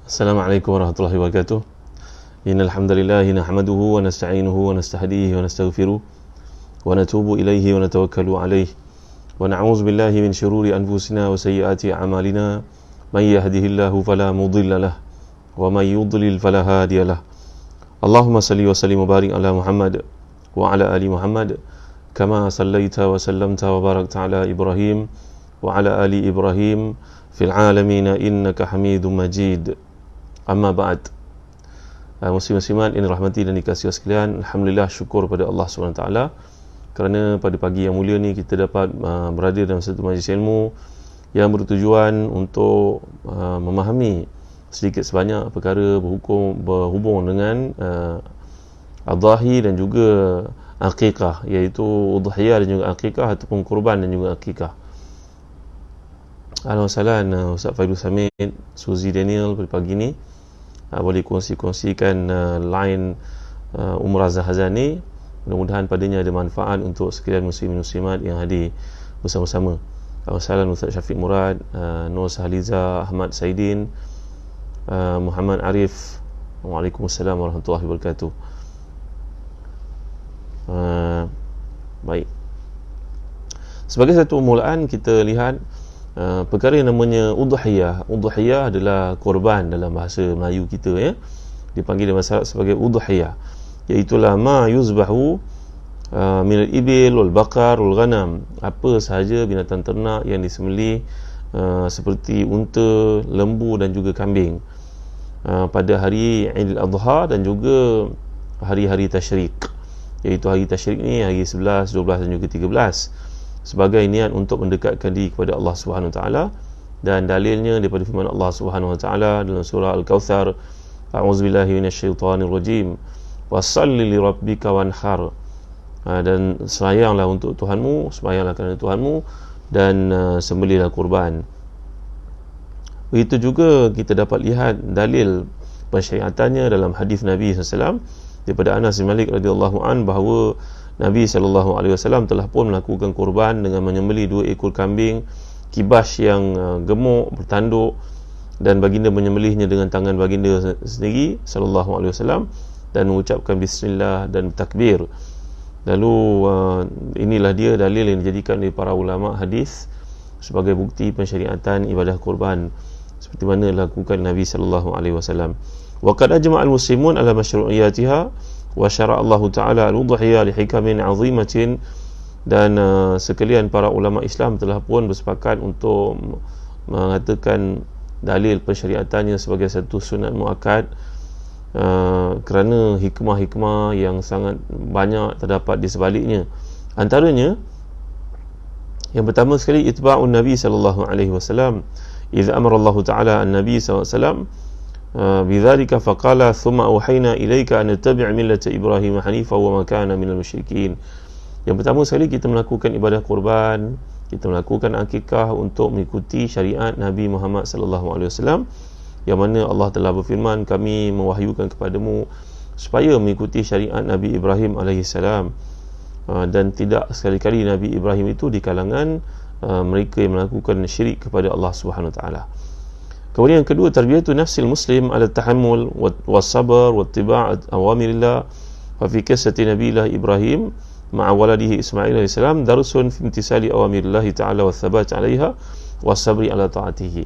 Assalamualaikum warahmatullahi wabarakatuh. Innal hamdalillah nahmaduhu wa nasta'inuhu wa nastahdihi wa nastaghfiruh wa natubu ilaihi wa natawakkalu alaihi wa na'udzu billahi min shururi anfusina wa sayyiati a'malina may yahdihillahu fala mudilla lahu wa may yudlil fala hadiya lahu. Allahumma salli wa sallim wa barik ala Muhammad wa ala ali Muhammad kama sallaita wa sallamta wa barakta ala Ibrahim wa ala ali Ibrahim fil alamin innaka Hamidum Majid. Amma ba'd. Muslim-muslimat yang dirahmati dan dikasihi sekalian, alhamdulillah, syukur pada Allah SWT kerana pada pagi yang mulia ni kita dapat berada dalam satu majlis ilmu yang bertujuan untuk memahami sedikit sebanyak perkara berhubung dengan adhahi dan juga akikah, iaitu udhiyah dan juga akikah ataupun kurban dan juga akikah. Alhamdulillah, Ustaz Faidul Samid, Suzy Daniel pada pagi ni boleh kongsikan line Umrah Zahazan ni. Mudah-mudahan padanya ada manfaat untuk sekalian muslimin muslimat yang hadir bersama-sama. Alhamdulillah, Ustaz Syafiq Murad, Nur Sahliza, Ahmad Saidin, Muhammad Arif. Waalaikumsalam warahmatullahi wabarakatuh. Baik. Sebagai satu permulaan, kita lihat perkara yang namanya udhiyah. Udhiyah adalah korban dalam bahasa Melayu kita, ya. Dipanggil dalam bahasa Arab sebagai udhiyah, iaitulah ma yuzbahu min al-ibil wal baqar wal ghanam, apa sahaja binatang ternak yang disembelih seperti unta, lembu dan juga kambing pada hari Aidil Adha dan juga hari-hari tasyrik, iaitu hari tasyrik ni hari 11, 12 dan juga 13, sebagai niat untuk mendekatkan diri kepada Allah Subhanahu Wa Taala. Dan dalilnya daripada firman Allah Subhanahu Wa Taala dalam surah Al-Kautsar, a'udzubillahi minasyaitonirrajim, wassalli lirabbika wanhar, dan sembahyanglah untuk Tuhanmu, sembahyanglah kerana Tuhanmu, dan sembelihlah kurban. Begitu juga kita dapat lihat dalil pensyariatannya dalam hadis Nabi SAW daripada Anas bin Malik radhiyallahu an, bahawa Nabi SAW telah pun melakukan kurban dengan menyembelih 2 ekor kambing kibas yang gemuk, bertanduk, dan baginda menyembelihnya dengan tangan baginda sendiri SAW dan mengucapkan bismillah dan takbir. Lalu inilah dia dalil yang dijadikan oleh para ulama hadis sebagai bukti pensyariatan ibadah kurban seperti mana dilakukan Nabi SAW. Wa qad ajma'a al-muslimun ala masyru'iyatiha wa syara' Allah Ta'ala al-udhiyah li hikamin 'azimatin, dan sekalian para ulama Islam telah pun bersepakat untuk mengatakan dalil pensyariatannya sebagai satu sunat muakkad kerana hikmah-hikmah yang sangat banyak terdapat di sebaliknya. Antaranya, yang pertama sekali, itba'un Nabi sallallahu alaihi wasallam. Idza amara Allah Ta'ala an-Nabi sallallahu alaihi wasallam bidzalika faqala thumma awhayna ilayka an tattabi' millata Ibrahim hanifa wa ma kana minal musyrikin. Yang pertama sekali, kita melakukan ibadah kurban, kita melakukan akikah untuk mengikuti syariat Nabi Muhammad sallallahu alaihi wasallam, yang mana Allah telah berfirman, kami mewahyukan kepadamu supaya mengikuti syariat Nabi Ibrahim alaihi salam, dan tidak sekali-kali Nabi Ibrahim itu di kalangan mereka yang melakukan syirik kepada Allah Subhanahu Wa Taala. Kemudian yang kedua, tarbiyatu nafsil muslim ala tahammul was-sabr wa ittiba' awamirillah. Fa fi qissati Nabiillah Ibrahim ma'a waladihi Ismail alaihi salam darsun fi imtisali awamirillah ta'ala wa thabat 'alaiha was-sabri ala ta'atihi.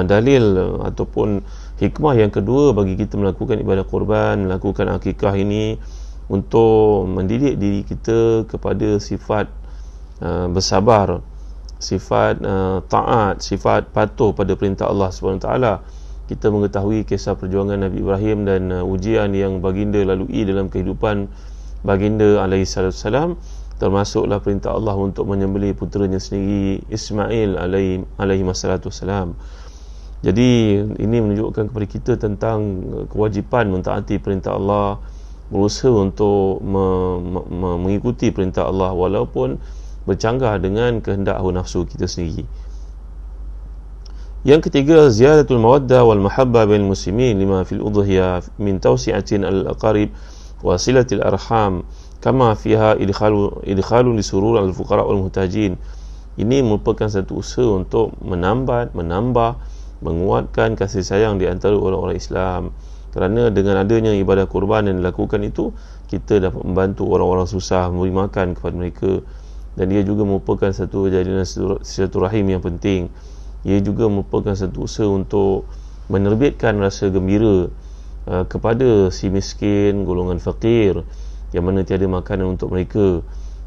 Dalil ataupun hikmah yang kedua bagi kita melakukan ibadah kurban, melakukan akikah ini untuk mendidik diri kita kepada sifat bersabar, sifat taat, sifat patuh pada perintah Allah SWT. Kita mengetahui kisah perjuangan Nabi Ibrahim dan ujian yang baginda lalui dalam kehidupan baginda alaihi salam, termasuklah perintah Allah untuk menyembelih puteranya sendiri Ismail alaihi salam. Jadi ini menunjukkan kepada kita tentang kewajipan mentaati perintah Allah, berusaha untuk mengikuti perintah Allah walaupun bercanggah dengan kehendak hawa nafsu kita sendiri. Yang ketiga, ziyadatul mawaddah wal mahabbah bainal muslimin lima fil udhiyah min tawsi'atin al-aqarib wa silatil arham kama fiha idkhalu li surur al-fuqara wal muhtajin. Ini merupakan satu usaha untuk menambah menguatkan kasih sayang di antara orang-orang Islam. Kerana dengan adanya ibadah kurban yang dilakukan itu, kita dapat membantu orang-orang susah, memberi makan kepada mereka, dan ia juga merupakan satu jalinan silaturahim yang penting. Ia juga merupakan satu usaha untuk menerbitkan rasa gembira kepada si miskin, golongan fakir yang mana tiada makanan untuk mereka.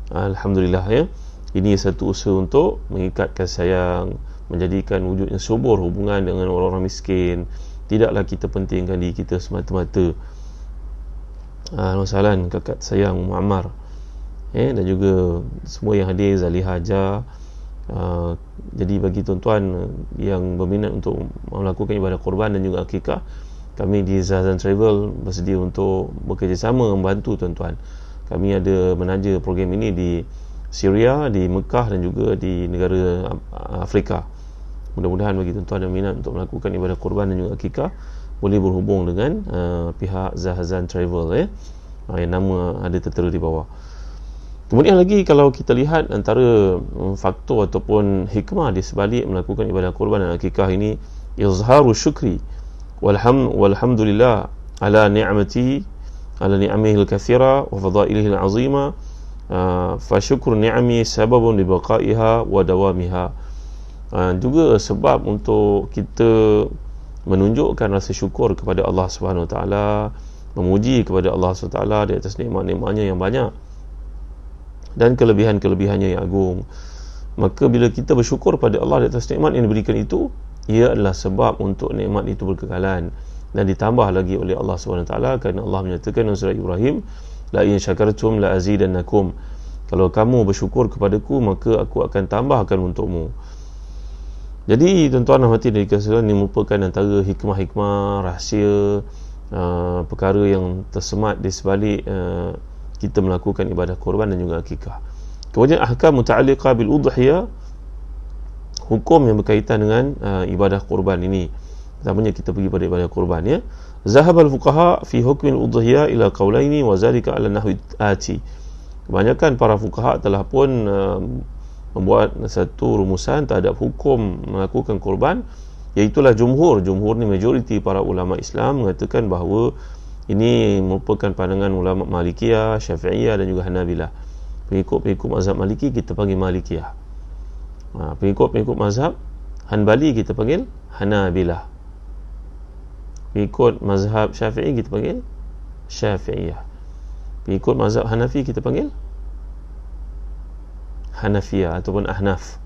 Alhamdulillah, ya. Ini satu usaha untuk mengikat kasih sayang, menjadikan wujudnya subur hubungan dengan orang-orang miskin. Tidaklah kita pentingkan diri kita semata-mata. Masalah kakak sayang Muammar, dan juga semua yang hadir, Zaliha Hajar. Jadi bagi tuan-tuan yang berminat untuk melakukan ibadah korban dan juga akikah, kami di Zahzan Travel bersedia untuk bekerjasama membantu tuan-tuan. Kami ada menaja program ini di Syria, di Mekah dan juga di negara Afrika. Mudah-mudahan bagi tuan-tuan yang minat untuk melakukan ibadah korban dan juga akikah, boleh berhubung dengan pihak Zahzan Travel, yang nama ada tertera di bawah. Kemudian lagi, kalau kita lihat antara faktor ataupun hikmah di sebalik melakukan ibadah korban dan akikah ini, izharu syukri walhamdulillah ala ni'amihi al-kathira wa fadailihi al-azima, fa syukru ni'ami sababun li baqaiha wa dawamiha. Juga sebab untuk kita menunjukkan rasa syukur kepada Allah Subhanahu Wa Taala, memuji kepada Allah Subhanahu Wa Taala di atas nikmat-nikmatnya yang banyak dan kelebihan-kelebihannya yang agung. Maka bila kita bersyukur pada Allah di atas nikmat yang diberikan itu, ia adalah sebab untuk nikmat itu berkekalan, dan ditambah lagi oleh Allah Subhanahu Wa Taala, kerana Allah menyatakan dalam surah Ibrahim, la in syakartum la azidannakum, kalau kamu bersyukur kepadaku maka aku akan tambahkan untukmu. Jadi tuan-tuan dan hadirin sekalian, ini merupakan antara hikmah-hikmah, rahsia, perkara yang tersemat di sebalik kita melakukan ibadah korban dan juga akikah. Kemudian ahkam muta'alliqah bil udhiyah, hukum yang berkaitan dengan ibadah korban ini. Pertamanya kita pergi pada ibadah korban, ya. Zahabal fuqaha fi hukmil udhiyah ila qawlaini wa zalika ala nahwi ati. Kebanyakan para fuqaha telah pun membuat satu rumusan terhadap hukum melakukan korban, iaitulah jumhur ni majoriti para ulama Islam mengatakan bahawa ini merupakan pandangan ulama Malikiyah, Syafi'iyah dan juga Hanabilah. Pengikut mazhab Maliki kita panggil Malikiyah, pengikut mazhab Hanbali kita panggil Hanabilah, pengikut mazhab Syafi'i kita panggil Syafi'iyah, pengikut mazhab Hanafi kita panggil Hanafiyah ataupun Ahnaf.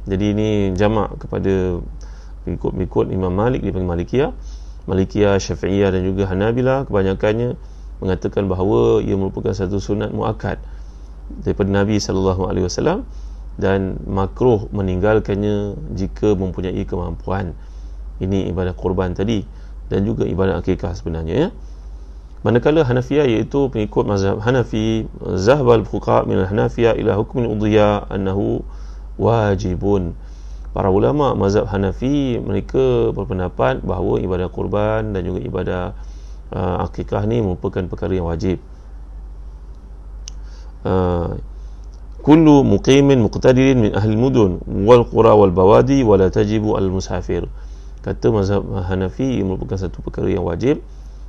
Jadi ini jamak kepada pengikut Imam Malik dipanggil Malikiyah, Syafi'iyah dan juga Hanabilah. Kebanyakannya mengatakan bahawa ia merupakan satu sunat muakkad daripada Nabi SAW dan makruh meninggalkannya jika mempunyai kemampuan. Ini ibadah korban tadi dan juga ibadah akikah sebenarnya, ya. Manakala Hanafiyah, iaitu pengikut mazhab Hanafi, zahbal fuqaha min al-Hanafiyah ila hukmin udhiyah annahu wajibun. Para ulama mazhab Hanafi, mereka berpendapat bahawa ibadah kurban dan juga ibadah akikah ni merupakan perkara yang wajib. Kullu muqimin muqtadirin min ahli mudun wal qura wal bawadi wala tajibu al musafir. Kata mazhab Hanafi, ia merupakan satu perkara yang wajib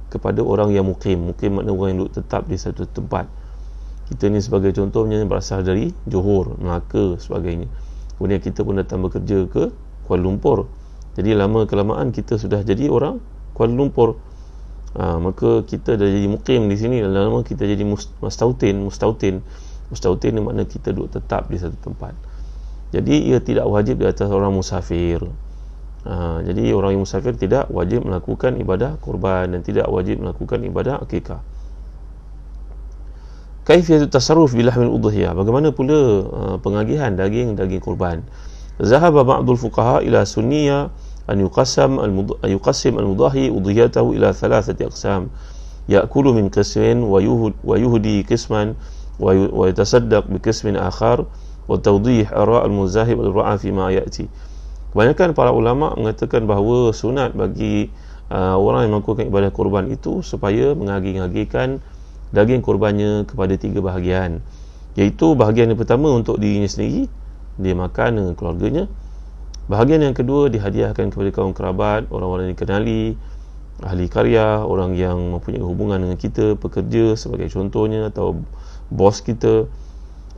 kepada orang yang mukim maknanya orang yang duduk tetap di satu tempat. Kita ni sebagai contohnya berasal dari Johor, Melaka sebagainya, kemudian kita pun datang bekerja ke Kuala Lumpur, jadi lama kelamaan kita sudah jadi orang Kuala Lumpur. Maka kita dah jadi mukim di sini, lama kita jadi mustautin ni makna kita duduk tetap di satu tempat. Jadi ia tidak wajib di atas orang musafir. Jadi orang yang musafir tidak wajib melakukan ibadah kurban dan tidak wajib melakukan ibadah akikah. Kaifiyatut tasarruf bilahmil udhiyah, bagaimana pula pengagihan daging kurban. Zahaba ba'dul fuqaha ila sunniyah an yuqassim al-mudahi udhiyatahu ila thalathati aqsam, ya'kulu min qismin wa yuhdi qisman wa yatasaddaq bi qismin akhar wa tawdih ara' al-muzahib al-ra'a fi ma ya'ti. Kebanyakan para ulama mengatakan bahawa sunat bagi orang yang melakukan ibadah kurban itu supaya mengagi-ngagikan daging kurbannya kepada 3 bahagian, iaitu bahagian yang pertama untuk dirinya sendiri, dia makan dengan keluarganya. Bahagian yang kedua dihadiahkan kepada kaum kerabat, orang-orang yang dikenali, ahli karya, orang yang mempunyai hubungan dengan kita, pekerja sebagai contohnya, atau bos kita.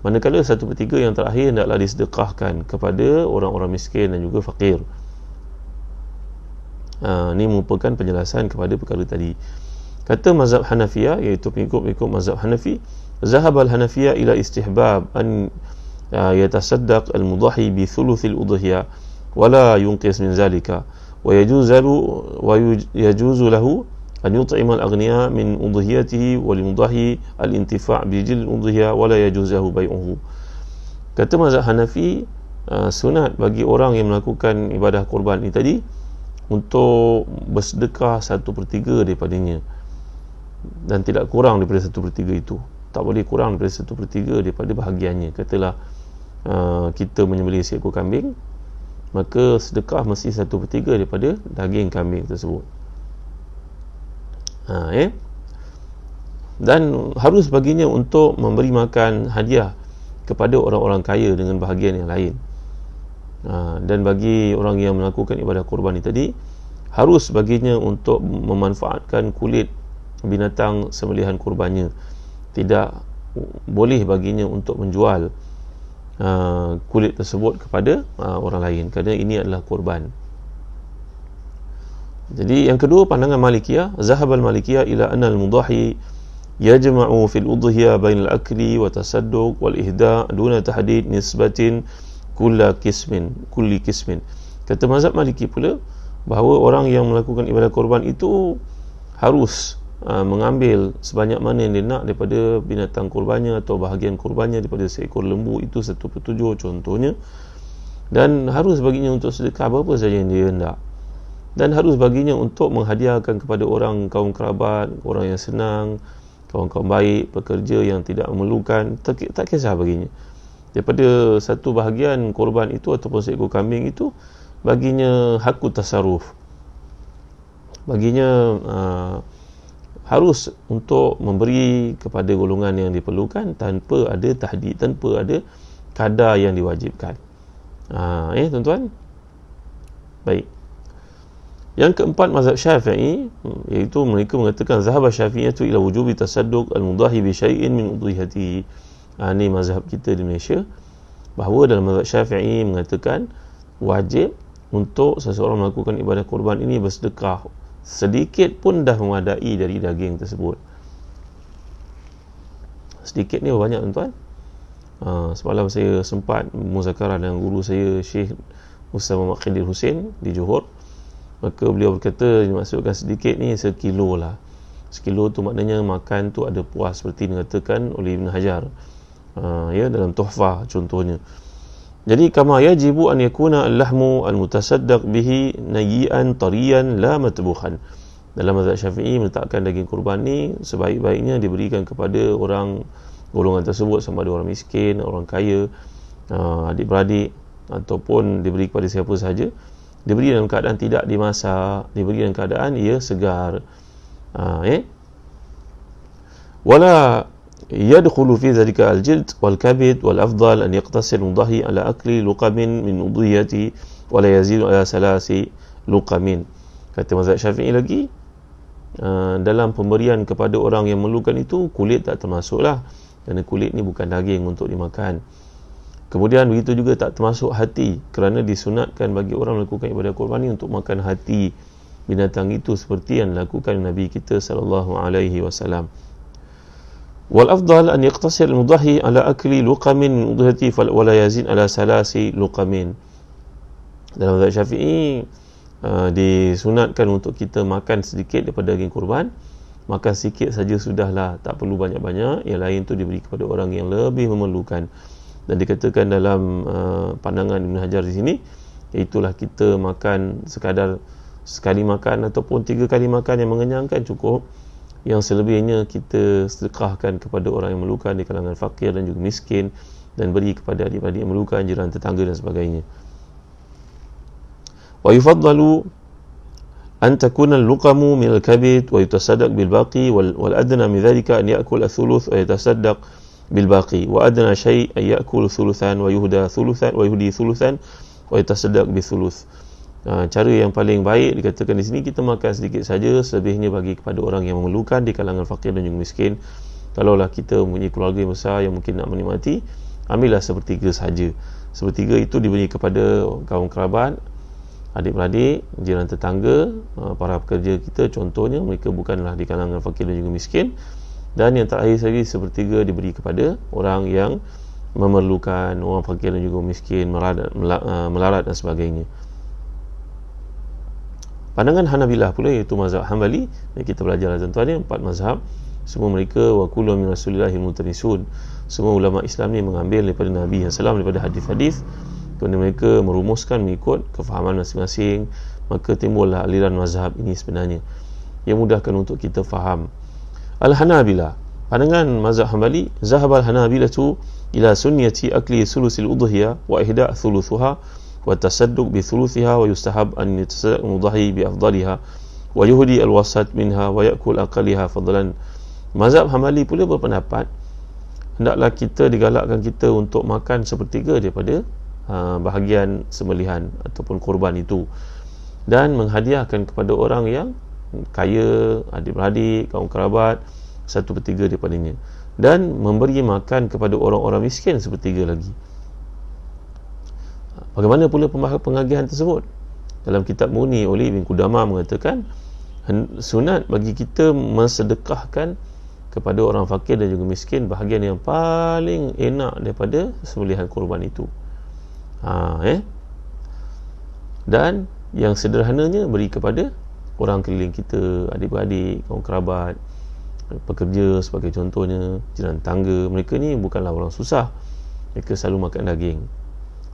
Manakala 1/3 yang terakhir hendaklah disedekahkan kepada orang-orang miskin dan juga fakir. Ini merupakan penjelasan kepada perkara tadi. Kata mazhab Hanafiyah, iaitu pengikut mazhab Hanafi, zahab al-Hanafiyah ila istihbab an yatasaddaq al-mudahi bi thuluthil udhiyah wala yunqis min zalika wa yajuzu lahu an yut'ima al-aghniya min udhiyatihi wa limudahi al-intifa' bi jil udhiyah wala yajuzu bai'uhu. Kata mazhab Hanafi, sunat bagi orang yang melakukan ibadah kurban ini tadi untuk bersedekah 1/3 daripadanya, dan tidak kurang daripada 1/3 itu. Tak boleh kurang daripada 1/3 daripada bahagiannya. Katalah kita menyembelih seekor kambing, maka sedekah mesti 1/3 daripada daging kambing tersebut. Dan harus baginya untuk memberi makan hadiah kepada orang-orang kaya dengan bahagian yang lain. Dan bagi orang yang melakukan ibadah kurban ini tadi, harus baginya untuk memanfaatkan kulit binatang sembelihan kurbannya. Tidak boleh baginya untuk menjual kulit tersebut kepada orang lain, kerana ini adalah kurban. Jadi yang kedua, pandangan Malikiyah, zahabal Malikiyah ila anna al-mudahi yajma'u fil udhiyah bainal akli wa tasadduq wal ihda' duna tahdid nisbatin kulli kismin. Kata mazhab Maliki pula bahawa orang yang melakukan ibadah korban itu harus mengambil sebanyak mana yang dia nak daripada binatang korbannya atau bahagian korbannya, daripada seekor lembu itu 1/7 contohnya, dan harus baginya untuk sedekah apa saja yang dia hendak, dan harus baginya untuk menghadiahkan kepada orang kaum kerabat, orang yang senang, kaum-kaum baik, pekerja yang tidak memerlukan, tak kisah baginya. Daripada satu bahagian korban itu ataupun seekor kambing itu, baginya hakut tasarruf, baginya harus untuk memberi kepada golongan yang diperlukan tanpa ada tahdid, tanpa ada kadar yang diwajibkan. Tuan-tuan. Baik. Yang keempat, mazhab Syafi'i, iaitu mereka mengatakan zahaba Syafi'iyyah ila wujubi tasadduq al-mudahi bi syai'in min udhiyatihi. Ini mazhab kita di Malaysia, bahawa dalam mazhab Syafi'i mengatakan wajib untuk seseorang melakukan ibadah kurban ini bersedekah sedikit pun dah memadai dari daging tersebut. Sedikit ni banyak, tuan-tuan. Semalam saya sempat muzakarah dengan guru saya, Syekh Ustaz Muhammad Khadir Hussein di Johor. Maka beliau berkata, dimaksudkan sedikit ni sekilo lah. Sekilo tu maknanya makan tu ada puas, seperti dikatakan oleh Ibn Hajar dalam Tuhfah contohnya. Jadi kama yajibu an yakuna al-lahmu al-mutasaddaq bihi nayyi'an tariyan la matbukhan. Dalam mazhab Syafi'i meletakkan daging kurban ni sebaik-baiknya diberikan kepada orang golongan tersebut, sama ada orang miskin, orang kaya, adik-beradik, ataupun diberi kepada siapa sahaja. Diberi dalam keadaan tidak dimasak, diberi dalam keadaan ia segar. Wala yadkhulu fi dhalika al-jild wal kabid wal afdal an yaqtasir mudahi ala akli luqamin min udhiyati wala yazidu ala salasi luqamin. Kata mazhab Syafi'i lagi, dalam pemberian kepada orang yang memerlukan itu, kulit tak termasuklah, kerana kulit ni bukan daging untuk dimakan. Kemudian begitu juga tak termasuk hati, kerana disunatkan bagi orang melakukan ibadah kurban ni untuk makan hati binatang itu, seperti yang dilakukan Nabi kita sallallahu alaihi wasallam. Wal afdal an yaqtasir al-mudahi ala akli luqamin min udhiyati wala yazid ala salasi luqamin. Dalam mazhab Syafi'i disunatkan untuk kita makan sedikit daripada daging kurban. Makan sikit saja sudahlah, tak perlu banyak-banyak. Yang lain tu diberi kepada orang yang lebih memerlukan. Dan dikatakan dalam pandangan Ibn Hajar di sini, iaitulah kita makan sekadar sekali makan ataupun 3 kali makan yang mengenyangkan cukup. Yang selebihnya kita sedekahkan kepada orang yang memerlukan di kalangan fakir dan juga miskin, dan beri kepada adik-adik yang memerlukan, jiran tetangga dan sebagainya. Wa yufaddalu an takuna al-luqamu min al-kabid wa yutasaddaq bil baqi wal adna min dhalika an ya'kul ath-thuluth wa yatasaddaq bil baqi wa adna shay' an ya'kul thuluthan wa yuhda thuluthan wa yuhdi thuluthan wa yatasaddaq bi thuluth. Cara yang paling baik dikatakan di sini, kita makan sedikit saja, selebihnya bagi kepada orang yang memerlukan di kalangan fakir dan juga miskin. Kalaulah kita mempunyai keluarga yang besar yang mungkin nak menikmati, ambillah sepertiga saja. Sepertiga itu diberi kepada kaum kerabat, adik-beradik, jiran tetangga, para pekerja kita contohnya, mereka bukanlah di kalangan fakir dan juga miskin. Dan yang terakhir sekali, sepertiga diberi kepada orang yang memerlukan, orang fakir dan juga miskin, melarat dan sebagainya. Pandangan Hanabilah pula, iaitu mazhab Hanbali, yang kita belajar tuan-tuan, 4 mazhab, semua mereka wa kullu min rasulillahil mutarisun. Semua ulama Islam ni mengambil daripada Nabi SAW, daripada hadis-hadis, kemudian mereka merumuskan mengikut kefahaman masing-masing. Maka timbullah aliran mazhab ini sebenarnya yang mudahkan untuk kita faham. Al-Hanabilah, pandangan mazhab Hanbali, zahabal Hanabilatu ila sunnati akli sulusil udhiyah wa ihda' thuluthuha wa tasadduq bi thuluthiha wa yustahab an yatasaddaq mudhahi bi afdaliha wa yuhdi al-wasat minha wa ya'kul aqaliha fadlan. Mazhab Hanbali pula berpendapat hendaklah kita digalakkan kita untuk makan sepertiga daripada bahagian sembelihan ataupun korban itu, dan menghadiahkan kepada orang yang kaya, adik-beradik, kaum kerabat 1/3 daripadanya, dan memberi makan kepada orang-orang miskin 1/3 lagi. Bagaimana pula pengagihan tersebut? Dalam kitab Mughni, oleh Ibn Qudamah mengatakan sunat bagi kita mensedekahkan kepada orang fakir dan juga miskin bahagian yang paling enak daripada sembelihan korban itu. Dan yang sederhananya beri kepada orang keliling kita, adik-beradik, kaum kerabat, pekerja sebagai contohnya, jiran tangga. Mereka ni bukanlah orang susah, mereka selalu makan daging.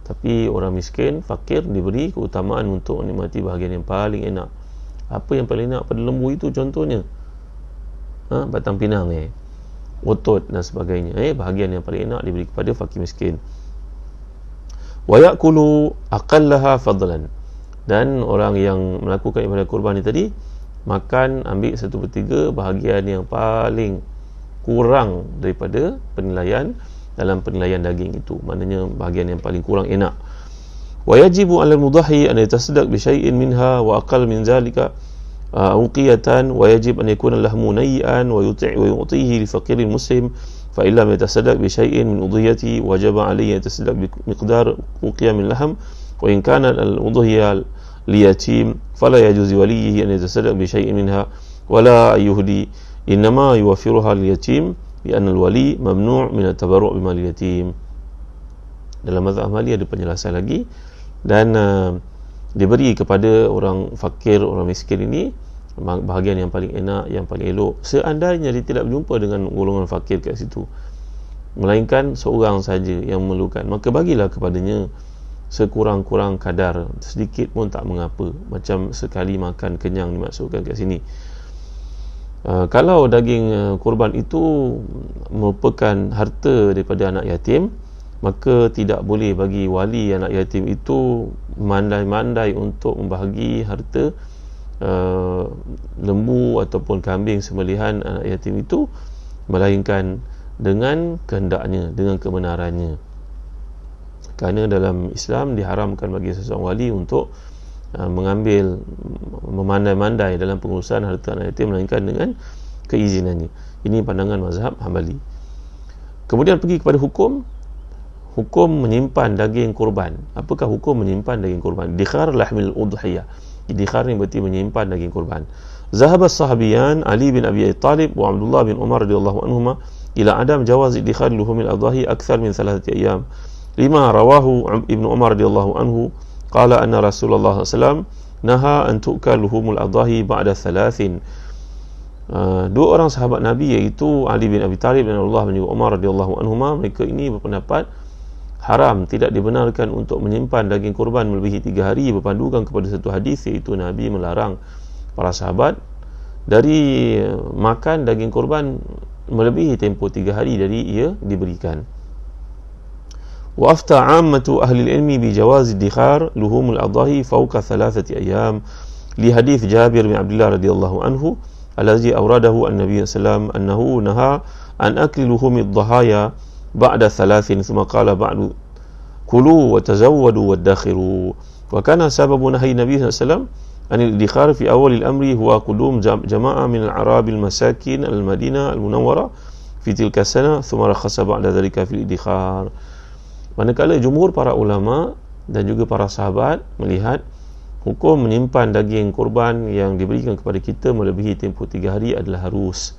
Tapi orang miskin, fakir, diberi keutamaan untuk menikmati bahagian yang paling enak. Apa yang paling enak pada lembu itu contohnya? Batang pinang, otot dan sebagainya. Bahagian yang paling enak diberi kepada fakir miskin. Wa ya'kulu aqallaha fadlan. Dan orang yang melakukan ibadah kurban ni tadi makan, ambil 1/3 bahagian yang paling kurang daripada penilaian dalam penilaian daging itu, maknanya bahagian yang paling kurang enak. Wa yajibu 'alal mudahhi an yatasaddaq bi syai'in minha wa aqall min zalika uqiyatan, wa yajib an yakuna lahmu nayyan wa yu'tihi li faqirin muslim, fa illam yatasaddaq bi syai'in min udhiyati wajaba 'alayhi yatasaddaq bi miqdar uqiya min lahm, wa in kana al-udhiyah li yatim fala yajuzu waliyhi an yatasaddaq bi syai'in minha wala yuhdi, innama yuwaffiruha lil yatim li'anna al-wali mamnu' min at-tabarru' bimal yatim. Dalam mazhab Hanbali ada penjelasan lagi, dan diberi kepada orang fakir, orang miskin ini bahagian yang paling enak, yang paling elok, seandainya dia tidak berjumpa dengan golongan fakir kat situ, melainkan seorang saja yang memerlukan, maka bagilah kepadanya sekurang-kurang kadar, sedikit pun tak mengapa, macam sekali makan kenyang dimaksudkan kat sini. Kalau daging kurban itu merupakan harta daripada anak yatim, maka tidak boleh bagi wali anak yatim itu mandai-mandai untuk membahagi harta lembu ataupun kambing sembelihan anak yatim itu, melainkan dengan kehendaknya, dengan kebenarannya. Kerana dalam Islam diharamkan bagi seseorang wali untuk mengambil, memandai-mandai dalam pengurusan harta anak yatim, melainkan dengan keizinannya. Ini pandangan mazhab Hanbali. Kemudian pergi kepada hukum menyimpan daging kurban. Apakah hukum menyimpan daging kurban? Dikhar lahmil udhiyah. Dikhar ni berarti menyimpan daging kurban. Zahaba sahabiyan Ali bin Abi Talib wa Abdullah bin Umar radhiyallahu anhuma ila adam jawaz dikhar luhumil adhahi akthar min 3 ayyam. Lima rawahu Ibnu Umar radhiyallahu anhu qala anna Rasulullah SAW naha an tu'kal luhumul adhahi ba'da 3. Dua orang sahabat Nabi, iaitu Ali bin Abi Talib dan Abdullah bin Umar radhiyallahu anhuma, mereka ini berpendapat haram, tidak dibenarkan untuk menyimpan daging kurban melebihi 3 hari, berpandukan kepada satu hadis, iaitu Nabi melarang para sahabat dari makan daging kurban melebihi tempoh 3 hari dari ia diberikan. Wa afta 'ammatu ahli al-ilmi bi jawaz ad-dikhar luhum al-adhahi fawqa 3 ayyam li hadits Jabir bin Abdullah radhiyallahu anhu alladhi awradahu an-nabiy sallallahu alaihi wasallam annahu naha an akli luhum ad-dhahaya ba'da 3, thumma qala ba'du kulu wa tazawwadu waddakhiru. Wa kana sababu nahyi Nabi sallallahu alaihi wasallam anil idikhar fi awal al-amri huwa qudum jama'ah min al-Arab al-masakin al-Madinah al-Munawwarah fi tilka sana thumma rakhasa ba'da dhalika fil idikhar. Manakala jumhur para ulama dan juga para sahabat melihat hukum menyimpan daging kurban yang diberikan kepada kita melebihi tempoh 3 hari adalah harus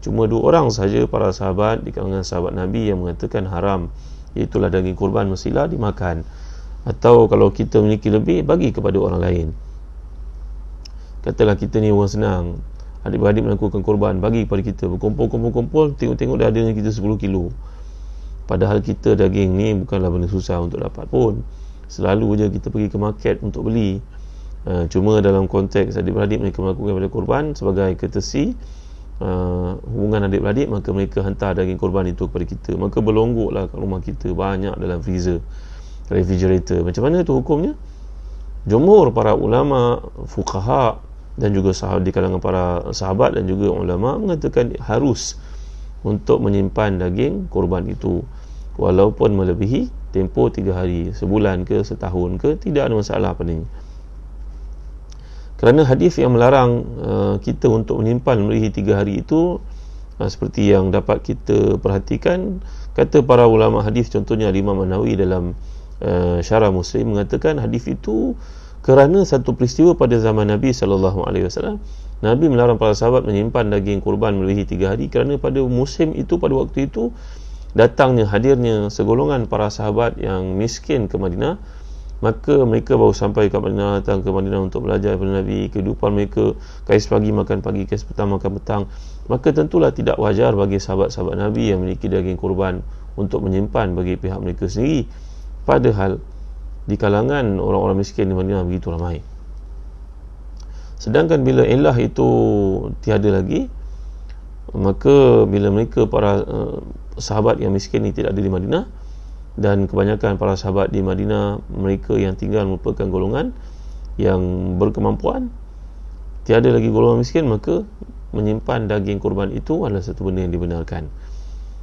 cuma 2 orang sahaja para sahabat di kalangan sahabat Nabi yang mengatakan haram, iaitu daging kurban mestilah dimakan, atau kalau kita memiliki lebih, bagi kepada orang lain. Katalah kita ni orang senang, adik-beradik melakukan kurban, bagi kepada kita, berkumpul, tengok-tengok dah ada kita 10 kilo. Padahal kita daging ni bukanlah benda susah untuk dapat pun. Selalu je kita pergi ke market untuk beli. Cuma dalam konteks adik-beradik mereka melakukan pada kurban sebagai courtesy, hubungan adik-beradik, maka mereka hantar daging kurban itu kepada kita. Maka berlonggoklah kat rumah kita, banyak dalam freezer, refrigerator. Macam mana tu hukumnya? Jumhur para ulama, fuqaha dan juga sahabat di kalangan para sahabat dan juga ulama mengatakan harus untuk menyimpan daging kurban itu, walaupun melebihi tempoh 3 hari, sebulan ke setahun ke, tidak ada masalah padanya. Kerana hadis yang melarang kita untuk menyimpan melebihi 3 hari itu, seperti yang dapat kita perhatikan, kata para ulama hadis, contohnya Imam An-Nawawi dalam Syarah Muslim mengatakan hadis itu kerana satu peristiwa pada zaman Nabi SAW. Nabi melarang para sahabat menyimpan daging kurban melebihi 3 hari kerana pada musim itu, pada waktu itu, hadirnya segolongan para sahabat yang miskin ke Madinah. Maka mereka baru sampai ke Madinah, datang ke Madinah untuk belajar daripada Nabi. Kehidupan mereka, kais pagi makan pagi, kais petang makan petang. Maka tentulah tidak wajar bagi sahabat-sahabat Nabi yang memiliki daging kurban untuk menyimpan bagi pihak mereka sendiri, padahal di kalangan orang-orang miskin di Madinah begitu ramai. Sedangkan bila ilah itu tiada lagi, maka bila mereka para sahabat yang miskin ini tidak ada di Madinah, dan kebanyakan para sahabat di Madinah mereka yang tinggal merupakan golongan yang berkemampuan, tiada lagi golongan miskin, maka menyimpan daging kurban itu adalah satu benda yang dibenarkan.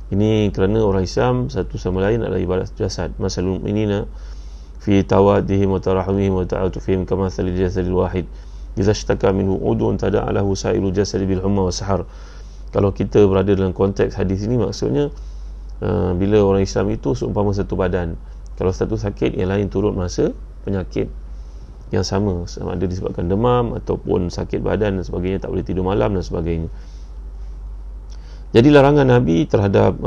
Ini kerana orang Islam satu sama lain adalah ibarat jasad. Masalul mu'minina fi tawadihim wa tarahumihim wa ta'atufihim kamathalil jasadil wahid idza ishtaka minhu udun tada'a lahu sa'ilu jasadi bil humma wa sahar. Kalau kita berada dalam konteks hadis ini, maksudnya bila orang Islam itu seumpama satu badan. Kalau satu sakit, yang lain turut merasa penyakit yang sama, sama ada disebabkan demam ataupun sakit badan dan sebagainya, tak boleh tidur malam dan sebagainya. Jadi larangan Nabi terhadap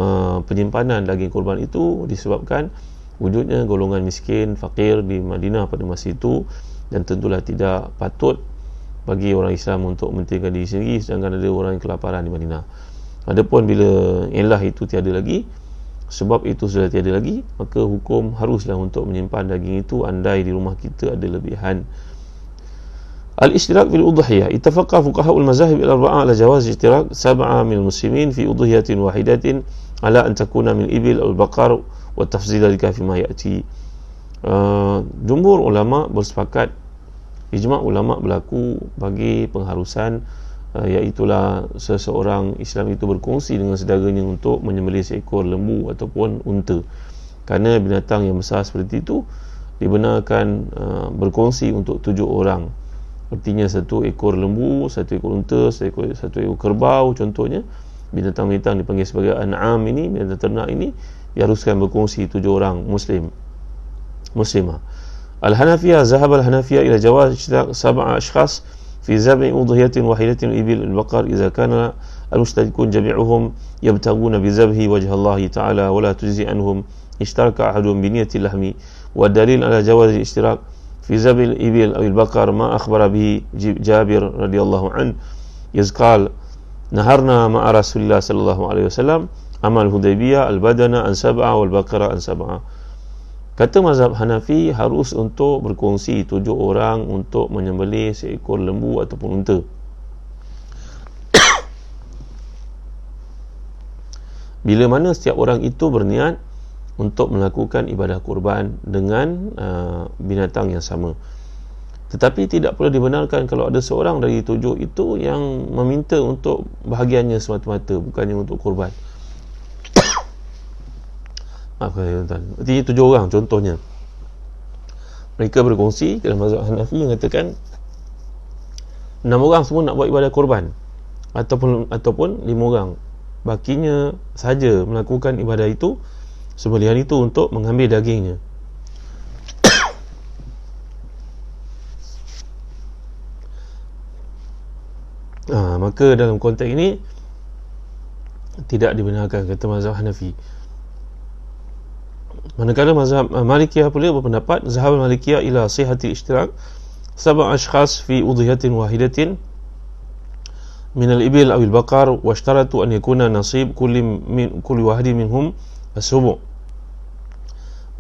penyimpanan daging kurban itu disebabkan wujudnya golongan miskin, fakir di Madinah pada masa itu, dan tentulah tidak patut bagi orang Islam untuk mementingkan diri sendiri sedangkan ada orang yang kelaparan di Madinah. Adapun bila ilah itu tiada lagi, sebab itu sudah tiada lagi, maka hukum haruslah untuk menyimpan daging itu andai di rumah kita ada lebihan. Al-ishtirak fil udhiyah. Ittafaqa fuqaha al-mazahib al-arba'a ala jawaz ishtirak 7 min al-muslimin fi udhiyatin wahidatin ala an takuna min ibil al-baqar wa tafzil dalika fi ma ya'ti. Jumhur ulama bersepakat, ijma' ulama berlaku bagi pengharusan, iaitulah seseorang Islam itu berkongsi dengan saudaranya untuk menyembelih seekor lembu ataupun unta. Kerana binatang yang besar seperti itu dibenarkan berkongsi untuk 7 orang. Artinya 1 ekor lembu, 1 ekor unta, 1 ekor kerbau contohnya. Binatang-binatang dipanggil sebagai an'am ini, binatang ternak ini diharuskan berkongsi 7 orang muslimah. Al-Hanafiyah, zahab al-Hanafiyah ila jawaz ishtirak 7 ashkhas في زبع أضحية واحدة الإبل البقر إذا كان المشتركون جميعهم يبتغون بذبحه وجه الله تعالى ولا تجزي عنهم اشترك أحدهم بنية اللحم. والدليل على جواز الاشتراك في ذبح الإبل أو البقر ما أخبر به جابر رضي الله عنه إذ قال نهرنا مع رسول الله صلى الله عليه وسلم أما الهديبية البدن عن 7 والبقرة عن 7. Kata mazhab Hanafi harus untuk berkongsi 7 orang untuk menyembelih seekor lembu ataupun unta. Bila mana setiap orang itu berniat untuk melakukan ibadah kurban dengan binatang yang sama. Tetapi tidak perlu dibenarkan kalau ada seorang dari 7 itu yang meminta untuk bahagiannya semata-mata, bukannya untuk kurban. Apa tuan? Berarti 7 orang contohnya. Mereka berkongsi dalam mazhab Hanafi mengatakan 6 orang semua nak buat ibadah korban, ataupun 5 orang bakinya saja melakukan ibadah itu, sembelihan itu untuk mengambil dagingnya. Maka dalam konteks ini tidak dibenarkan, kata mazhab Hanafi. Manakala mazhab Malikiyah pula berpendapat zahab Malikiyah ila sihhati ishtirak 7 ashkhas fi udhiyatin wahidatin min al-ibil aw al-baqar wa ishtaratu an yakuna nasib kulli wahidin minhum as-subu'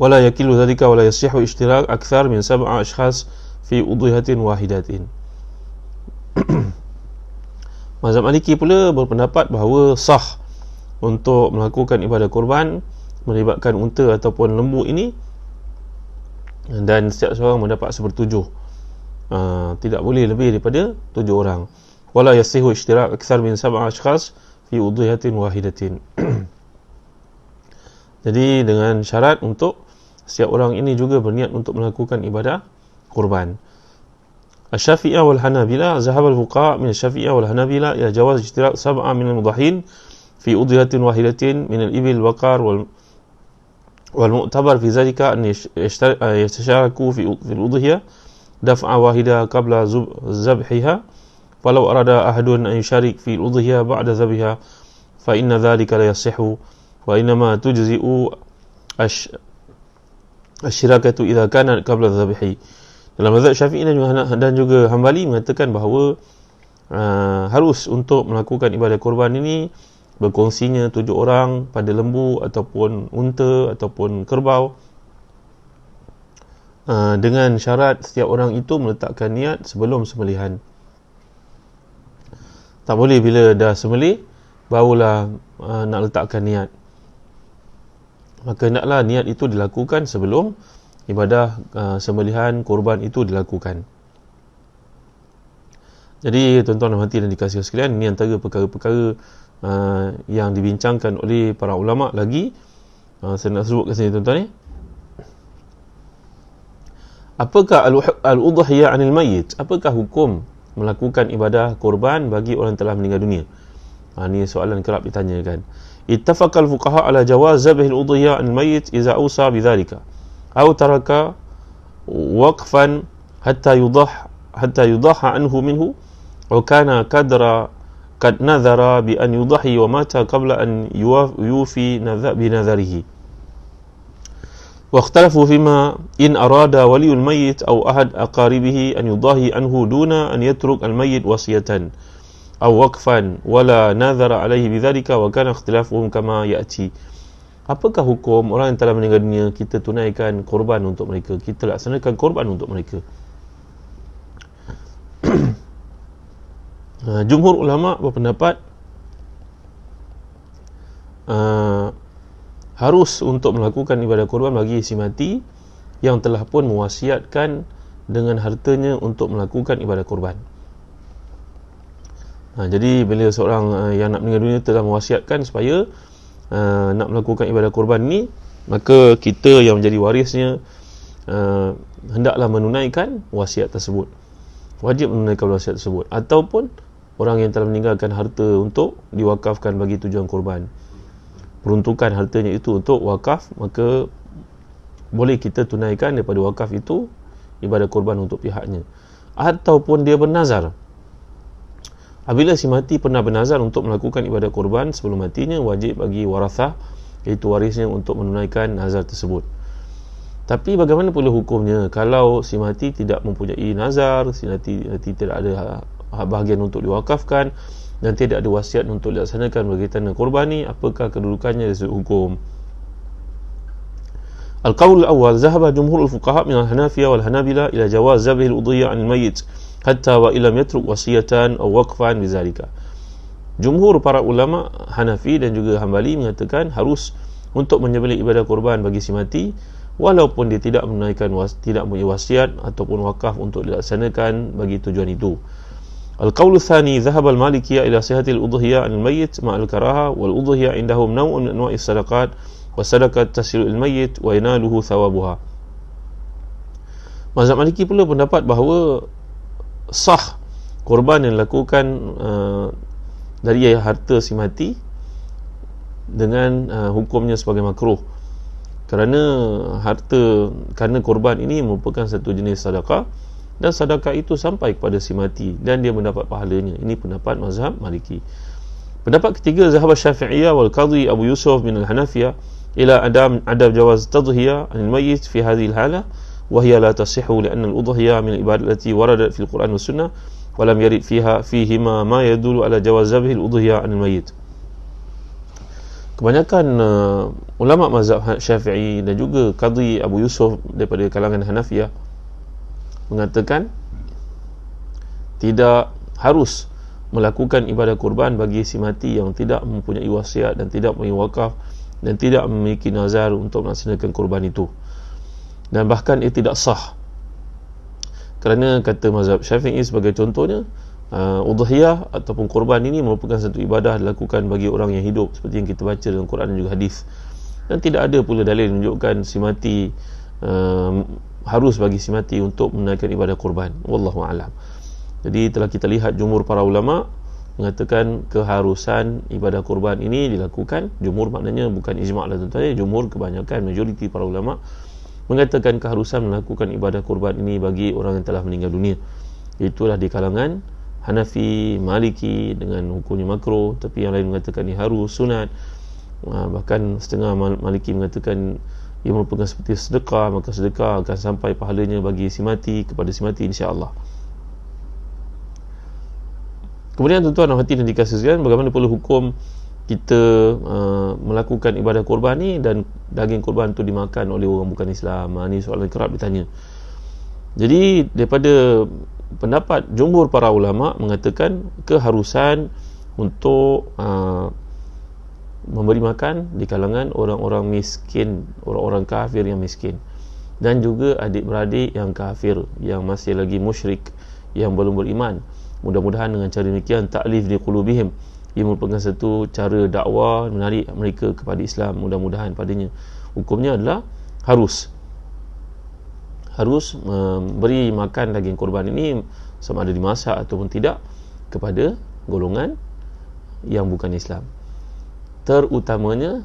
wala yakillu dhalika wala yasihhu ishtirak akthar min 7 ashkhas fi udhiyatin wahidatin. Mazhab Maliki pula berpendapat bahawa sah untuk melakukan ibadah korban melibatkan unta ataupun lembu ini, dan setiap seorang mendapat 1/7. Tidak boleh lebih daripada 7 orang. Wala yasihu ishtirak akthar min 7 ashkhas fi udhiyatin wahidatin. Jadi dengan syarat untuk setiap orang ini juga berniat untuk melakukan ibadah korban. Asy-Syafi'iyah wal Hanabila zahaba al-fuqaha min asy-Syafi'iyah wal Hanabila ila jawaz ishtirak 7 min al-mudahhin fi udhiyatin wahidatin min al-ibil waqar wal mu'tabar fi dhalika an yastasharaku fi al-udhiyah daf'a wahida qabla zabhiha falau arada ahadun an yusharik fi al-udhiyah ba'da zabhiha fa inna dhalika la yasihhu wa inma tujzi'u asy-syirakatu idza kanat qabla zabhi. Dalam mazhab Syafi'i dan juga Hambali mengatakan bahawa harus untuk melakukan ibadah korban ini berkongsinya 7 orang pada lembu ataupun unta ataupun kerbau, dengan syarat setiap orang itu meletakkan niat sebelum sembelihan. Tak boleh bila dah sembelih barulah nak letakkan niat. Maka hendaklah niat itu dilakukan sebelum ibadah sembelihan korban itu dilakukan. Jadi tuan-tuan dan hati dan dikasihi sekalian, ini antara perkara-perkara yang dibincangkan oleh para ulama lagi. Saya nak sebut kat sini tuan-tuan ni. Apakah al-udhiyah 'anil mayyit? Apakah hukum melakukan ibadah korban bagi orang yang telah meninggal dunia? Ini soalan kerap ditanyakan. Ittafaqal fuqaha ala jawaz zabh al-udhiyah 'anil mayyit idza awsa bidhalika aw taraka waqfan hatta yudaha anhu minhu wa kana qad nadhara bi an yudahi wa mata qabla an yufi bi nadharihi. واختلفوا فيما إن أراد ولي الميت أو أحد أقاربه أن يضاهي عنه دون أن يترك الميت وصية أو وقفا ولا نذر عليه بذلك وكان اختلافهم كما يأتي. Apakah hukum orang yang telah meninggal dunia kita tunaikan korban untuk mereka, kita laksanakan korban untuk mereka? Jumhur ulama berpendapat harus untuk melakukan ibadah korban bagi si mati yang telah pun mewasiatkan dengan hartanya untuk melakukan ibadah korban. Jadi bila seorang yang nak meninggal dunia telah mewasiatkan supaya nak melakukan ibadah korban ni, maka kita yang menjadi warisnya hendaklah menunaikan wasiat tersebut. Wajib menunaikan wasiat tersebut. Ataupun orang yang telah meninggalkan harta untuk diwakafkan bagi tujuan korban, peruntukan hartanya itu untuk wakaf, maka boleh kita tunaikan daripada wakaf itu ibadah korban untuk pihaknya. Ataupun dia bernazar. Apabila si mati pernah bernazar untuk melakukan ibadah korban sebelum matinya, wajib bagi warathah, iaitu warisnya, untuk menunaikan nazar tersebut. Tapi bagaimana pula hukumnya kalau si mati tidak mempunyai nazar, si mati tidak ada bahagian untuk diwakafkan dan tidak ada wasiat untuk dilaksanakan berkaitan dengan korban ni? Apakah kedudukannya dari sudut hukum? Al-qawl al-awwal, zahaba jumhur al-fuqaha min al-Hanafiyah wal Hanabila ila jawaz zabh al-udhiyah 'an al-mayyit hatta wa illam yatruk wasiyatan aw waqfan bizalika. Jumhur para ulama Hanafi dan juga Hambali mengatakan harus untuk menyembelih ibadah korban bagi si mati walaupun dia tidak menunaikan tidak mempunyai wasiat ataupun wakaf untuk dilaksanakan bagi tujuan itu. Al-qawl ats-tsani, dhahaba al-Malikiyah ila sihhatil udhiyah 'an al-mayyit ma'a al-karaha wal udhiyah indahum naw'un min anwa'is sadaqat wa sadaqah tasilul mayyit wa yanaluhu thawabuha. Mazhab Maliki pula pendapat bahawa sah korban yang dilakukan dari harta si mati dengan hukumnya sebagai makruh, kerana korban ini merupakan satu jenis sedekah dan sedekah itu sampai kepada si mati dan dia mendapat pahalanya. Ini pendapat mazhab Maliki. Pendapat ketiga, zahab Syafi'iyah wal Qadhi Abu Yusuf min al-Hanafiyah ila adab jawaz tadhiyah anil mayyit fi hadhihi al-hala wa hiya la tasihhu li'anna al-udhiyah min al-ibadat allati waradat fi al-Quran was sunnah wa lam yarid fihima ma yadullu ala jawaz zabhi al-udhiyah anil mayyit. Kebanyakan ulama mazhab Syafi'i dan juga Qadhi Abu Yusuf daripada kalangan Hanafiyah mengatakan tidak harus melakukan ibadah kurban bagi si mati yang tidak mempunyai wasiat dan tidak mempunyai wakaf dan tidak memiliki nazar untuk melaksanakan kurban itu, dan bahkan ia tidak sah, kerana kata mazhab Syafi'i sebagai contohnya, udhiyah ataupun kurban ini merupakan satu ibadah dilakukan bagi orang yang hidup seperti yang kita baca dalam Quran dan juga hadis, dan tidak ada pula dalil menunjukkan si mati harus bagi si mati untuk menunaikan ibadah kurban. Wallahu a'lam. Jadi telah kita lihat jumhur para ulama mengatakan keharusan ibadah kurban ini dilakukan. Jumhur maknanya bukan ijma' lah tuan-tuan, jumhur kebanyakan majoriti para ulama mengatakan keharusan melakukan ibadah kurban ini bagi orang yang telah meninggal dunia. Itulah di kalangan Hanafi, Maliki dengan hukumnya makruh, tapi yang lain mengatakan ini harus, sunat. Bahkan setengah Maliki mengatakan ia merupakan seperti sedekah, maka sedekah akan sampai pahalanya bagi si mati, kepada si mati insya-Allah. Kemudian tuan-tuan hati dan dikasih sekalian, bagaimana pula hukum kita melakukan ibadah kurban ni dan daging kurban tu dimakan oleh orang bukan Islam? Ini soalan kerap ditanya. Jadi daripada pendapat jumhur para ulama mengatakan keharusan untuk memberi makan di kalangan orang-orang miskin, orang-orang kafir yang miskin, dan juga adik-beradik yang kafir, yang masih lagi musyrik, yang belum beriman. Mudah-mudahan dengan cara demikian ta'lif di qulubihim, ia merupakan satu cara dakwah menarik mereka kepada Islam. Mudah-mudahan padanya. Hukumnya adalah harus memberi makan daging kurban ini, sama ada dimasak ataupun tidak, kepada golongan yang bukan Islam, terutamanya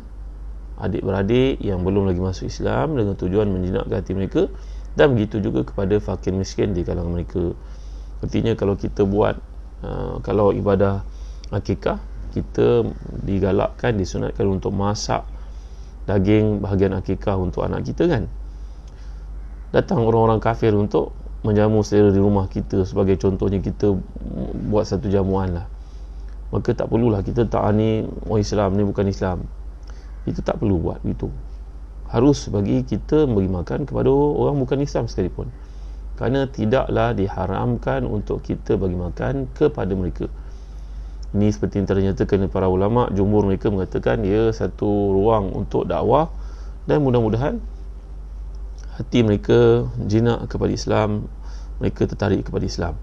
adik-beradik yang belum lagi masuk Islam, dengan tujuan menjinakkan hati mereka, dan begitu juga kepada fakir miskin di kalangan mereka. Artinya kalau kita buat kalau ibadah akikah, kita digalakkan, disunatkan untuk masak daging bahagian akikah untuk anak kita kan. Datang orang-orang kafir untuk menjamu selera di rumah kita, sebagai contohnya kita buat satu jamuan lah, maka tak perlulah kita tak ni orang Islam, ni bukan Islam, itu tak perlu buat itu. Harus bagi kita memberi makan kepada orang bukan Islam sekalipun, kerana tidaklah diharamkan untuk kita bagi makan kepada mereka. Ini seperti yang ternyatakan oleh para ulama, jumhur mereka mengatakan ia satu ruang untuk dakwah, dan mudah-mudahan hati mereka jinak kepada Islam, mereka tertarik kepada Islam.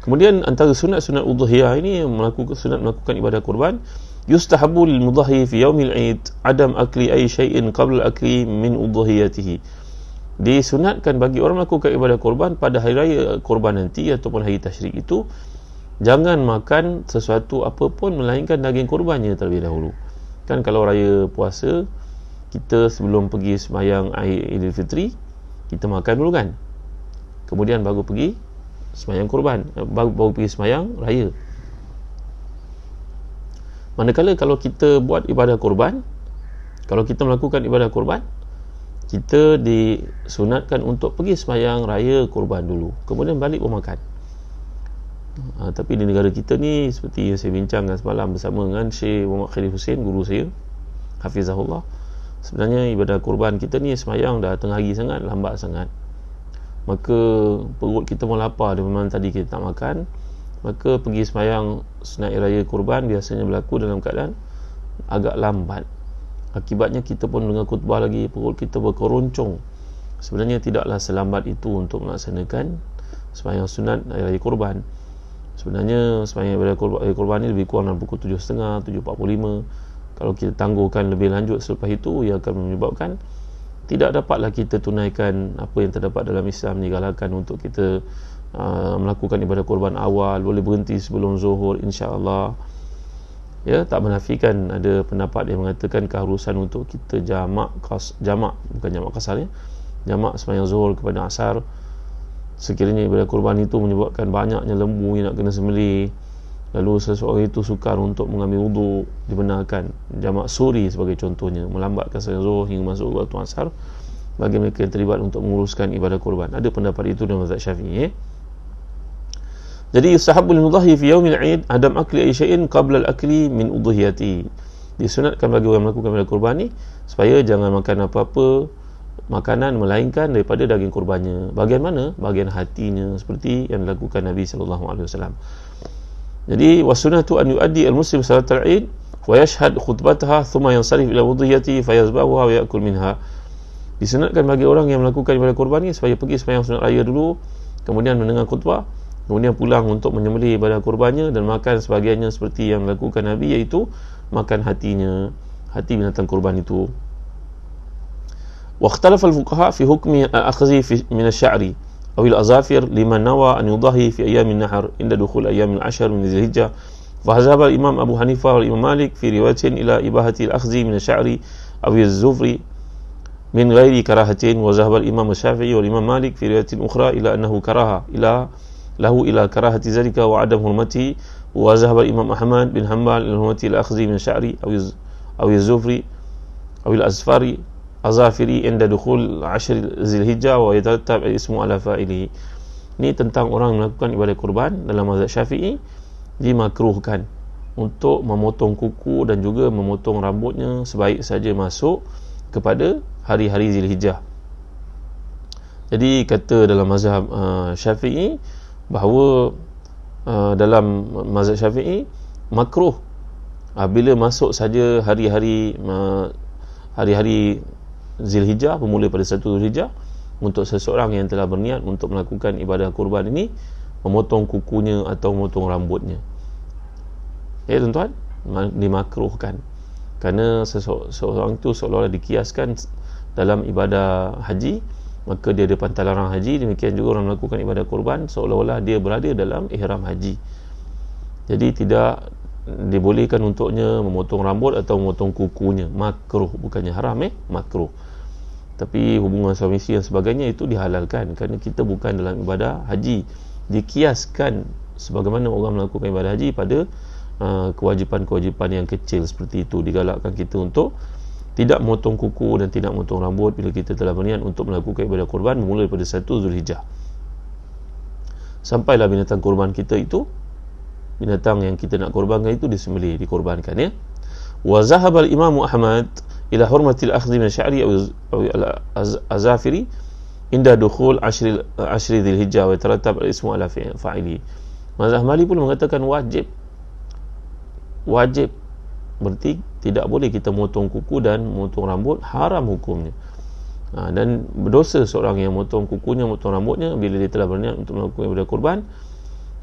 Kemudian antara sunat-sunat udhiyah ini, sunat melakukan ibadah kurban, yustahabu lil mudahhi fi yaumil Eid adam akli ay shay'in qabla akli min udhiyatihi. Disunatkan bagi orang melakukan ibadah kurban pada hari raya kurban nanti ataupun hari tasyrik itu, jangan makan sesuatu apapun melainkan daging kurbannya terlebih dahulu. Kan kalau raya puasa, kita sebelum pergi sembahyang Aidilfitri, kita makan dulu kan, kemudian baru pergi sembahyang kurban, baru pergi sembahyang raya. Manakala kalau kita buat ibadah kurban, kalau kita melakukan ibadah kurban, kita disunatkan untuk pergi sembahyang raya kurban dulu, kemudian balik bermakan. Tapi di negara kita ni, seperti yang saya bincangkan semalam bersama dengan Syekh Muhammad Khalil Hussein, guru saya, Hafizahullah, sebenarnya ibadah kurban kita ni sembahyang dah tengah hari sangat, lambat sangat, maka perut kita pun lapar, dan memang tadi kita tak makan, maka pergi sembahyang sunat raya kurban biasanya berlaku dalam keadaan agak lambat. Akibatnya kita pun dengar khutbah lagi, perut kita berkeroncong. Sebenarnya tidaklah selambat itu untuk melaksanakan sembahyang sunat raya kurban. Sebenarnya sembahyang raya kurban ni lebih kurang dalam pukul 7.30, 7.45. Kalau kita tangguhkan lebih lanjut selepas itu, ia akan menyebabkan tidak dapatlah kita tunaikan apa yang terdapat dalam Islam ni. Galakkan untuk kita melakukan ibadah kurban awal, boleh berhenti sebelum zuhur insya-Allah. Ya, tak menafikan ada pendapat yang mengatakan keharusan untuk kita jamak bukan jamak kasar, ya, jamak sembahyang zuhur kepada asar. Sekiranya ibadah kurban itu menyebabkan banyaknya lembu yang nak kena sembelih, lalu seseorang itu sukar untuk mengambil wuduk, dibenarkan jamak suri sebagai contohnya, melambatkan sembahyang zuhur hingga masuk waktu asar bagi mereka yang terlibat untuk menguruskan ibadah kurban. Ada pendapat itu dalam mazhab Syafi'i, ya. Jadi yustahabbul mudhahi fi yaumil 'id adam akli ay shay'in qabla al-akli min udhiyati. Disunatkan bagi orang melakukan ibadah kurban ni supaya jangan makan apa-apa makanan melainkan daripada daging kurbannya. Bahagian mana? Bahagian hatinya, seperti yang dilakukan Nabi sallallahu alaihi wasallam. Jadi wasunnatu an yuaddi al-muslim salatul 'id wa yashhad khutbataha thumma yansarif ila udhiyati fayazbahuha wa ya'kul minha. Disunatkan bagi orang yang melakukan ibadah kurban ni supaya pergi sembahyang sunat raya dulu, kemudian mendengar khutbah, kemudian pulang untuk menyembelih ibadah kurbannya dan makan sebahagiannya seperti yang dilakukan Nabi, iaitu makan hatinya, hati binatang kurban itu. Wa ikhtalafa al-fuqaha fi hukmi al-akhzi min asy-sya'ri aw al-azafir liman nawa an yudahi fi ayyam an-nahr inda dukhul ayyam al-'ashr min Dzulhijjah. Fa hazaba al-imam Abu Hanifah wal Imam Malik fi riwayatin ila ibahati al-akhzi min asy-sya'ri aw az-zufri min ghairi karahatin, wa zahaba al-imam Syafi'i wal Imam Malik fi riwayatin ukhra ila annahu karaha ila karahati zalika wa adam hurmati, wa zahaba Imam Ahmad bin Hanbal ila hurmati al-akhzi min sya'ri aw az-zufri aw al-azfari azafiri inda dukhul 10 Zulhijjah wa yatarattab al-ismu ala fa'ilihi. Ini tentang orang melakukan ibadah kurban dalam mazhab Syafi'i dimakruhkan untuk memotong kuku dan juga memotong rambutnya sebaik saja masuk kepada hari-hari Zulhijjah. Jadi kata dalam mazhab Syafi'i bahawa dalam mazhab Syafi'i makruh bila masuk saja hari-hari Zulhijjah, bermula pada 1 Zulhijjah, untuk seseorang yang telah berniat untuk melakukan ibadah kurban ini memotong kukunya atau memotong rambutnya. Ya tuan-tuan, dimakruhkan kerana seseorang itu seolah-olah dikiaskan dalam ibadah haji, maka dia ada pantalarang haji. Demikian juga orang melakukan ibadah kurban seolah-olah dia berada dalam ihram haji. Jadi tidak dibolehkan untuknya memotong rambut atau memotong kukunya. Makruh, bukannya haram, makruh. Tapi hubungan suami isteri dan sebagainya itu dihalalkan kerana kita bukan dalam ibadah haji. Dikiaskan sebagaimana orang melakukan ibadah haji pada kewajipan-kewajipan yang kecil seperti itu. Digalakkan kita untuk tidak memotong kuku dan tidak memotong rambut bila kita telah berniat untuk melakukan ibadah kurban bermula daripada 1 Zulhijjah. Sampailah binatang kurban kita itu, binatang yang kita nak kurbankan itu disembelih, dikorbankan, ya. Wa zahaba al-Imam Ahmad ila hurmati al-akhdhi min sya'ri aw azafiri inda dukhul 10 Dzulhijjah wa yatarattab al-ismu ala fa'ili. Mazhab Mali pun mengatakan wajib, berarti tidak boleh kita motong kuku dan motong rambut, haram hukumnya. Dan berdosa seorang yang motong kukunya, motong rambutnya bila dia telah berniat untuk melakukan ibadah kurban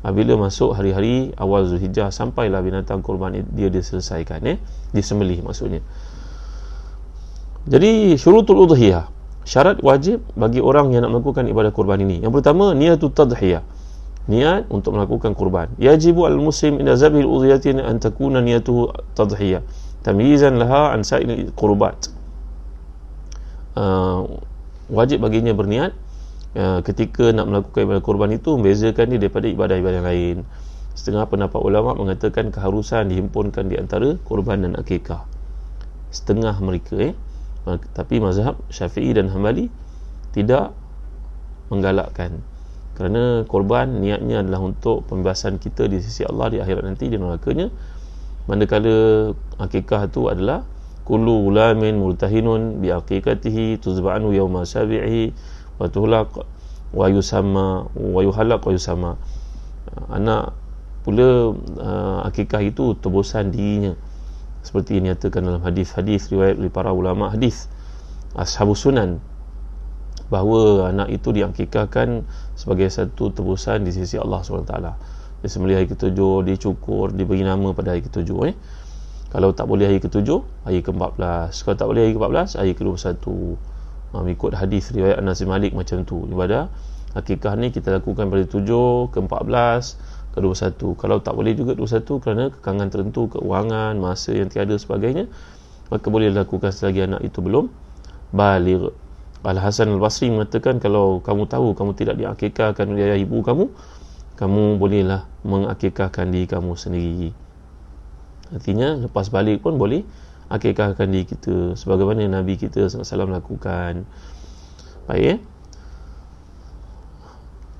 bila masuk hari-hari awal Zulhijjah, sampailah binatang kurban dia diselesaikan, disembelih maksudnya. Jadi syurutul udhiyah, syarat wajib bagi orang yang nak melakukan ibadah kurban ini. Yang pertama, niyatut tadhiyah, niat untuk melakukan kurban. Yajibu al-muslim inda zabhil udhiyati an takuna niyatuhu tadhiyah tamyizan laha an sa'il qurbat. Wajib baginya berniat ketika nak melakukan ibadah kurban itu membezakan dia daripada ibadah-ibadah lain. Setengah pendapat ulama mengatakan keharusan dihimpunkan di antara kurban dan akikah. Setengah mereka, tapi mazhab Syafi'i dan Hanbali tidak menggalakkan, kerana korban niatnya adalah untuk pembebasan kita di sisi Allah di akhirat nanti, di nerakanya. Manakala akikah itu adalah kullu gulamin murtahinun bi aqiqatihi tuzba'anu yawma sabi'ihi wa tuhlaq wa yusamma wa yuhalaq wa yusamma. Anak pula akikah itu tebusan dirinya, seperti yang dinyatakan dalam hadis-hadis riwayat oleh para ulama hadis ashabus sunan, bahawa anak itu diakikahkan sebagai satu tebusan di sisi Allah SWT. Disembelih hari ke-7, dicukur, diberi nama pada hari ke-7. Kalau tak boleh hari ke-7, hari ke-14. Kalau tak boleh hari ke-14, hari ke-21. Mengikut hadis riwayat Anas bin Malik macam tu. Ibadah akikah ni kita lakukan pada 7, ke-14, ke-21. Kalau tak boleh juga 21 kerana kekangan tertentu, keuangan, masa yang tiada sebagainya, maka boleh lakukan selagi anak itu belum baligh. Al-Hasan Al-Basri mengatakan, kalau kamu tahu kamu tidak diakikahkan oleh ayah ibu kamu, kamu bolehlah mengakikahkan diri kamu sendiri. Artinya lepas balik pun boleh akikahkan diri kita sebagaimana Nabi kita SAW lakukan. Baik.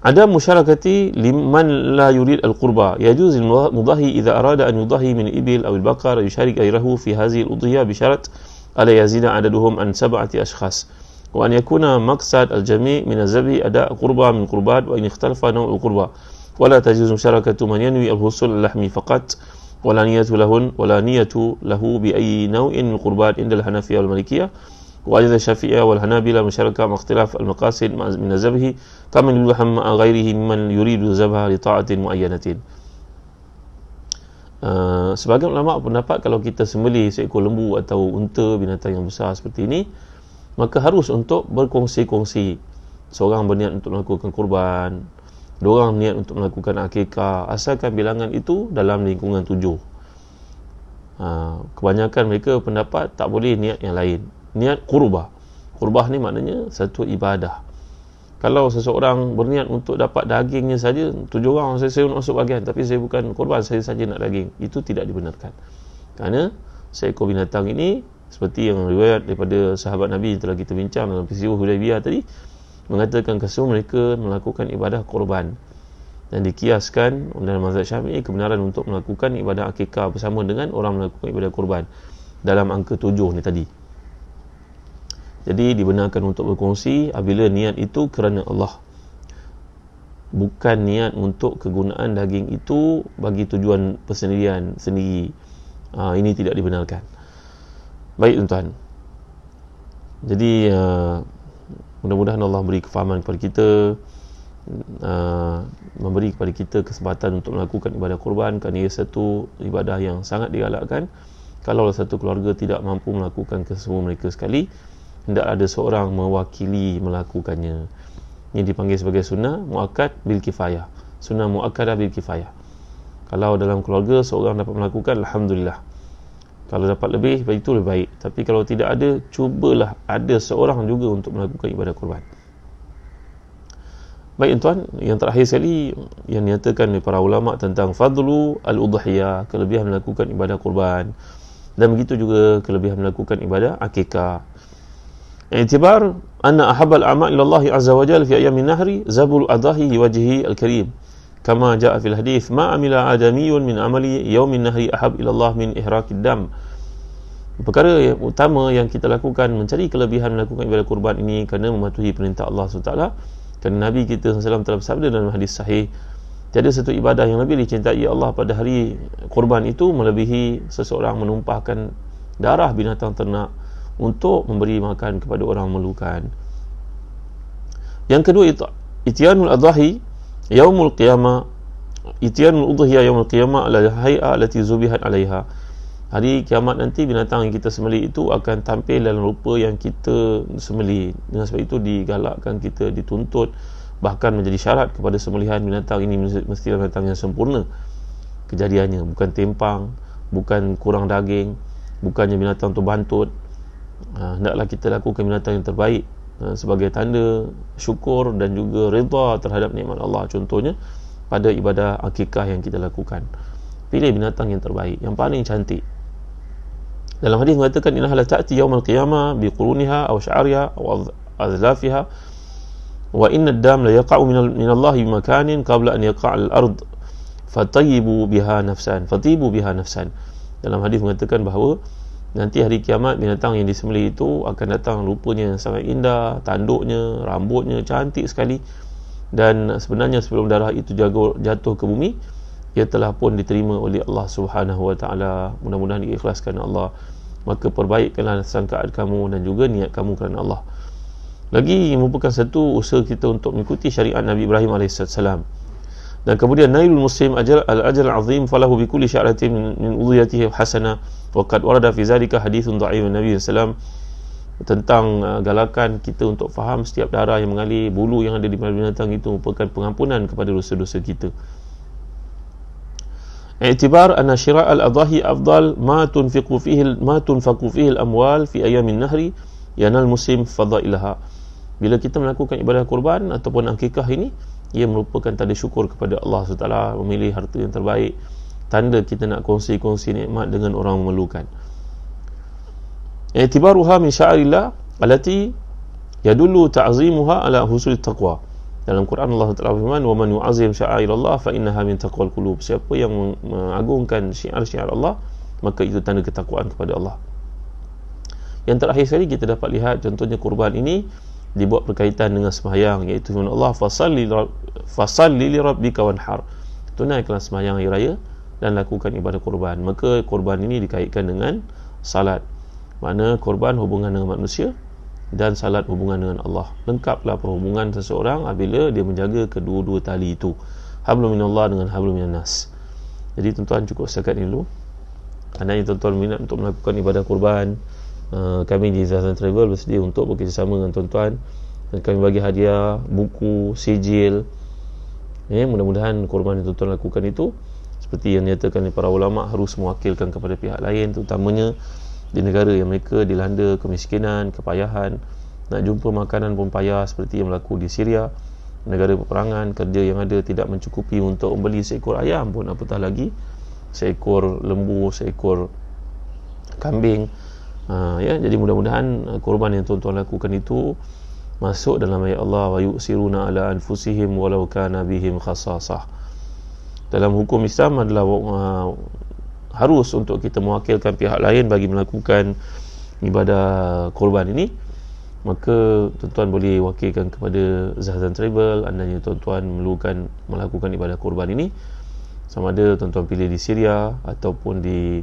Ada musyarakati liman la yurid al-qurba. Yajuz al-mudahi idza arada an yudahi min ibil aw al-baqar yusharik ghayrahu fi hadhihi al-udhiyah bi syarat ala yazida adaduhum an 7 ashkhas wa an yakuna maqsad al-jami' min az-zabi ada qurba min qurbat wa in ikhtalafa naw' al-qurba wa la tajuz musyarakatu man yanwi al-husul al-lahmi faqat ولا نية له بأي نوع من القربات عند الحنفية والمالكية وعند الشافعية والحنابلة مشاركة مع اختلاف المقاصد من الذبح كمن يلحم مع غيره ممن يريد الذبح لطاعة معينة. Sebagian ulama berpendapat kalau kita sembelih seekor lembu atau unta, binatang yang besar seperti ini, maka harus untuk berkongsi-kongsi. Seorang berniat untuk melakukan kurban, dua orang niat untuk melakukan akikah, asalkan bilangan itu dalam lingkungan 7. Kebanyakan mereka pendapat tak boleh niat yang lain. Niat qurbah. Qurbah ni maknanya satu ibadah. Kalau seseorang berniat untuk dapat dagingnya saja, 7 orang saya nak masuk bahagian, tapi saya bukan kurban, saya saja nak daging, itu tidak dibenarkan. Kerana seekor binatang ini, seperti yang riwayat daripada sahabat Nabi yang telah kita bincang dalam peristiwa Hudaybiyah tadi, mengatakan kesemua mereka melakukan ibadah korban, dan dikiaskan dalam mazhab Syafi'i kebenaran untuk melakukan ibadah akikah bersama dengan orang melakukan ibadah korban dalam angka 7 ni tadi. Jadi dibenarkan untuk berkongsi apabila niat itu kerana Allah, bukan niat untuk kegunaan daging itu bagi tujuan persendirian sendiri. Ini tidak dibenarkan. Baik tuan-tuan, jadi mudah-mudahan Allah beri kefahaman kepada kita, memberi kepada kita kesempatan untuk melakukan ibadah kurban, kerana ia satu ibadah yang sangat digalakkan. Kalau satu keluarga tidak mampu melakukan kesemua mereka sekali, hendak ada seorang mewakili melakukannya. Ini dipanggil sebagai sunnah muakkad bil kifayah. Sunnah muakkadah bil kifayah. Kalau dalam keluarga seorang dapat melakukan, alhamdulillah. Kalau dapat lebih, itu lebih baik. Tapi kalau tidak ada, cubalah ada seorang juga untuk melakukan ibadah kurban. Baik tuan, yang terakhir sekali yang dinyatakan oleh para ulama tentang fadlu al-udhiyah, kelebihan melakukan ibadah kurban, dan begitu juga kelebihan melakukan ibadah akikah. I'tibar anna ahabbal a'mal ila Allah azza wa jalla fi ayyamin nahri zabul adahi wajhi al-karim. Kama jaa fil hadis ma amila adamiyyun min amali yaumin nahri ahab ila Allah min ihraqid dam. Perkara yang utama yang kita lakukan, mencari kelebihan melakukan ibadah kurban ini kerana mematuhi perintah Allah SWT. Kerana Nabi kita SAW telah bersabda dalam hadis sahih, tiada satu ibadah yang lebih dicintai Allah pada hari kurban itu melebihi seseorang menumpahkan darah binatang ternak untuk memberi makan kepada orang memerlukan. Yang kedua, ityanul adhahi yaumul qiyamah, ityanul udhiyah yaumul qiyamah ala hay'a allati zubihat 'alaiha. Hari kiamat nanti binatang yang kita sembelih itu akan tampil dalam rupa yang kita sembelih. Dengan sebab itu digalakkan kita, dituntut, bahkan menjadi syarat kepada sembelihan binatang ini mesti binatang yang sempurna kejadiannya, bukan tempang, bukan kurang daging, bukannya binatang tu bantut. Hendaklah kita lakukan binatang yang terbaik sebagai tanda syukur dan juga redha terhadap nikmat Allah. Contohnya pada ibadah akikah yang kita lakukan, pilih binatang yang terbaik, yang paling cantik. Dalam hadis mengatakan innaha la ta'ti yaumal qiyamah bi quruniha aw sya'riha aw azlafiha wa inna ad-dam la yaqa'u min Allah bi makanin qabla an yaqa' al-ard fatayibu biha nafsan. Dalam hadis mengatakan bahawa nanti hari kiamat binatang yang disembelih itu akan datang rupanya sangat indah, tanduknya, rambutnya cantik sekali, dan sebenarnya sebelum darah itu jatuh ke bumi, ia telah pun diterima oleh Allah Subhanahu wa taala. Mudah-mudahan diikhlaskan Allah. Maka perbaikkanlah sangkaan kamu dan juga niat kamu kerana Allah. Lagi merupakan satu usaha kita untuk mengikuti syariat Nabi Ibrahim AS. Dan kemudian nailul muslim al-ajr al-azim falahu bi kulli sya'ratin min udhiyatihi hasanah wa qad warada fi zalika hadithun dha'if Nabi sallallahu tentang galakan kita untuk faham setiap darah yang mengalir, bulu yang ada di binatang itu merupakan pengampunan kepada dosa-dosa kita. I'tibar anna syira' al-adhahi afdal ma tunfaqu fihi al-amwal fi ayamin nahri yanal muslim fadailaha. Bila kita melakukan ibadah kurban ataupun akikah ini, ia merupakan tanda syukur kepada Allah SWT, memilih harta yang terbaik, tanda kita nak kongsi nikmat dengan orang memerlukan. I'tibaruha min sya'rillah allati yadullu ta'zimuha ala husul taqwa. Dalam Quran Allah Taala firman, "Wa man yu'azzim sya'airallah fa innaha min taqwal qulub." Siapa yang mengagungkan syiar-syiar Allah, maka itu tanda ketakwaan kepada Allah. Yang terakhir sekali kita dapat lihat contohnya kurban ini dibuat berkaitan dengan sembahyang, iaitu firman Allah, fasalli li rabbika wanhar. Tunaikanlah sembahyang hari raya dan lakukan ibadah kurban. Maka kurban ini dikaitkan dengan salat. Makna kurban hubungan dengan manusia dan salat hubungan dengan Allah. Lengkaplah perhubungan seseorang apabila dia menjaga kedua-dua tali itu, hablum minallah dengan hablum minannas. Jadi tuan-tuan cukup setakat ini dulu. Andainya tuan-tuan minat untuk melakukan ibadah kurban, kami di Zahzan Travel bersedia untuk bekerjasama dengan tuan-tuan dan kami bagi hadiah buku, sijil. Mudah-mudahan kurban yang tuan-tuan lakukan itu seperti yang dinyatakan oleh para ulama harus mewakilkan kepada pihak lain, terutamanya di negara yang mereka dilanda kemiskinan, kepayahan, nak jumpa makanan pun payah, seperti yang berlaku di Syria, negara peperangan. Kerja yang ada tidak mencukupi untuk membeli seekor ayam pun, apatah lagi seekor lembu, seekor kambing. Jadi mudah-mudahan kurban yang tuan-tuan lakukan itu masuk dalam ayat Allah, wa yusiruna ala anfusihim walau kana bihim khassasah. Dalam hukum Islam adalah harus untuk kita mewakilkan pihak lain bagi melakukan ibadah kurban ini. Maka tuan-tuan boleh wakilkan kepada Zahzan Travel andainya tuan-tuan memerlukan melakukan ibadah kurban ini, sama ada tuan-tuan pilih di Syria ataupun di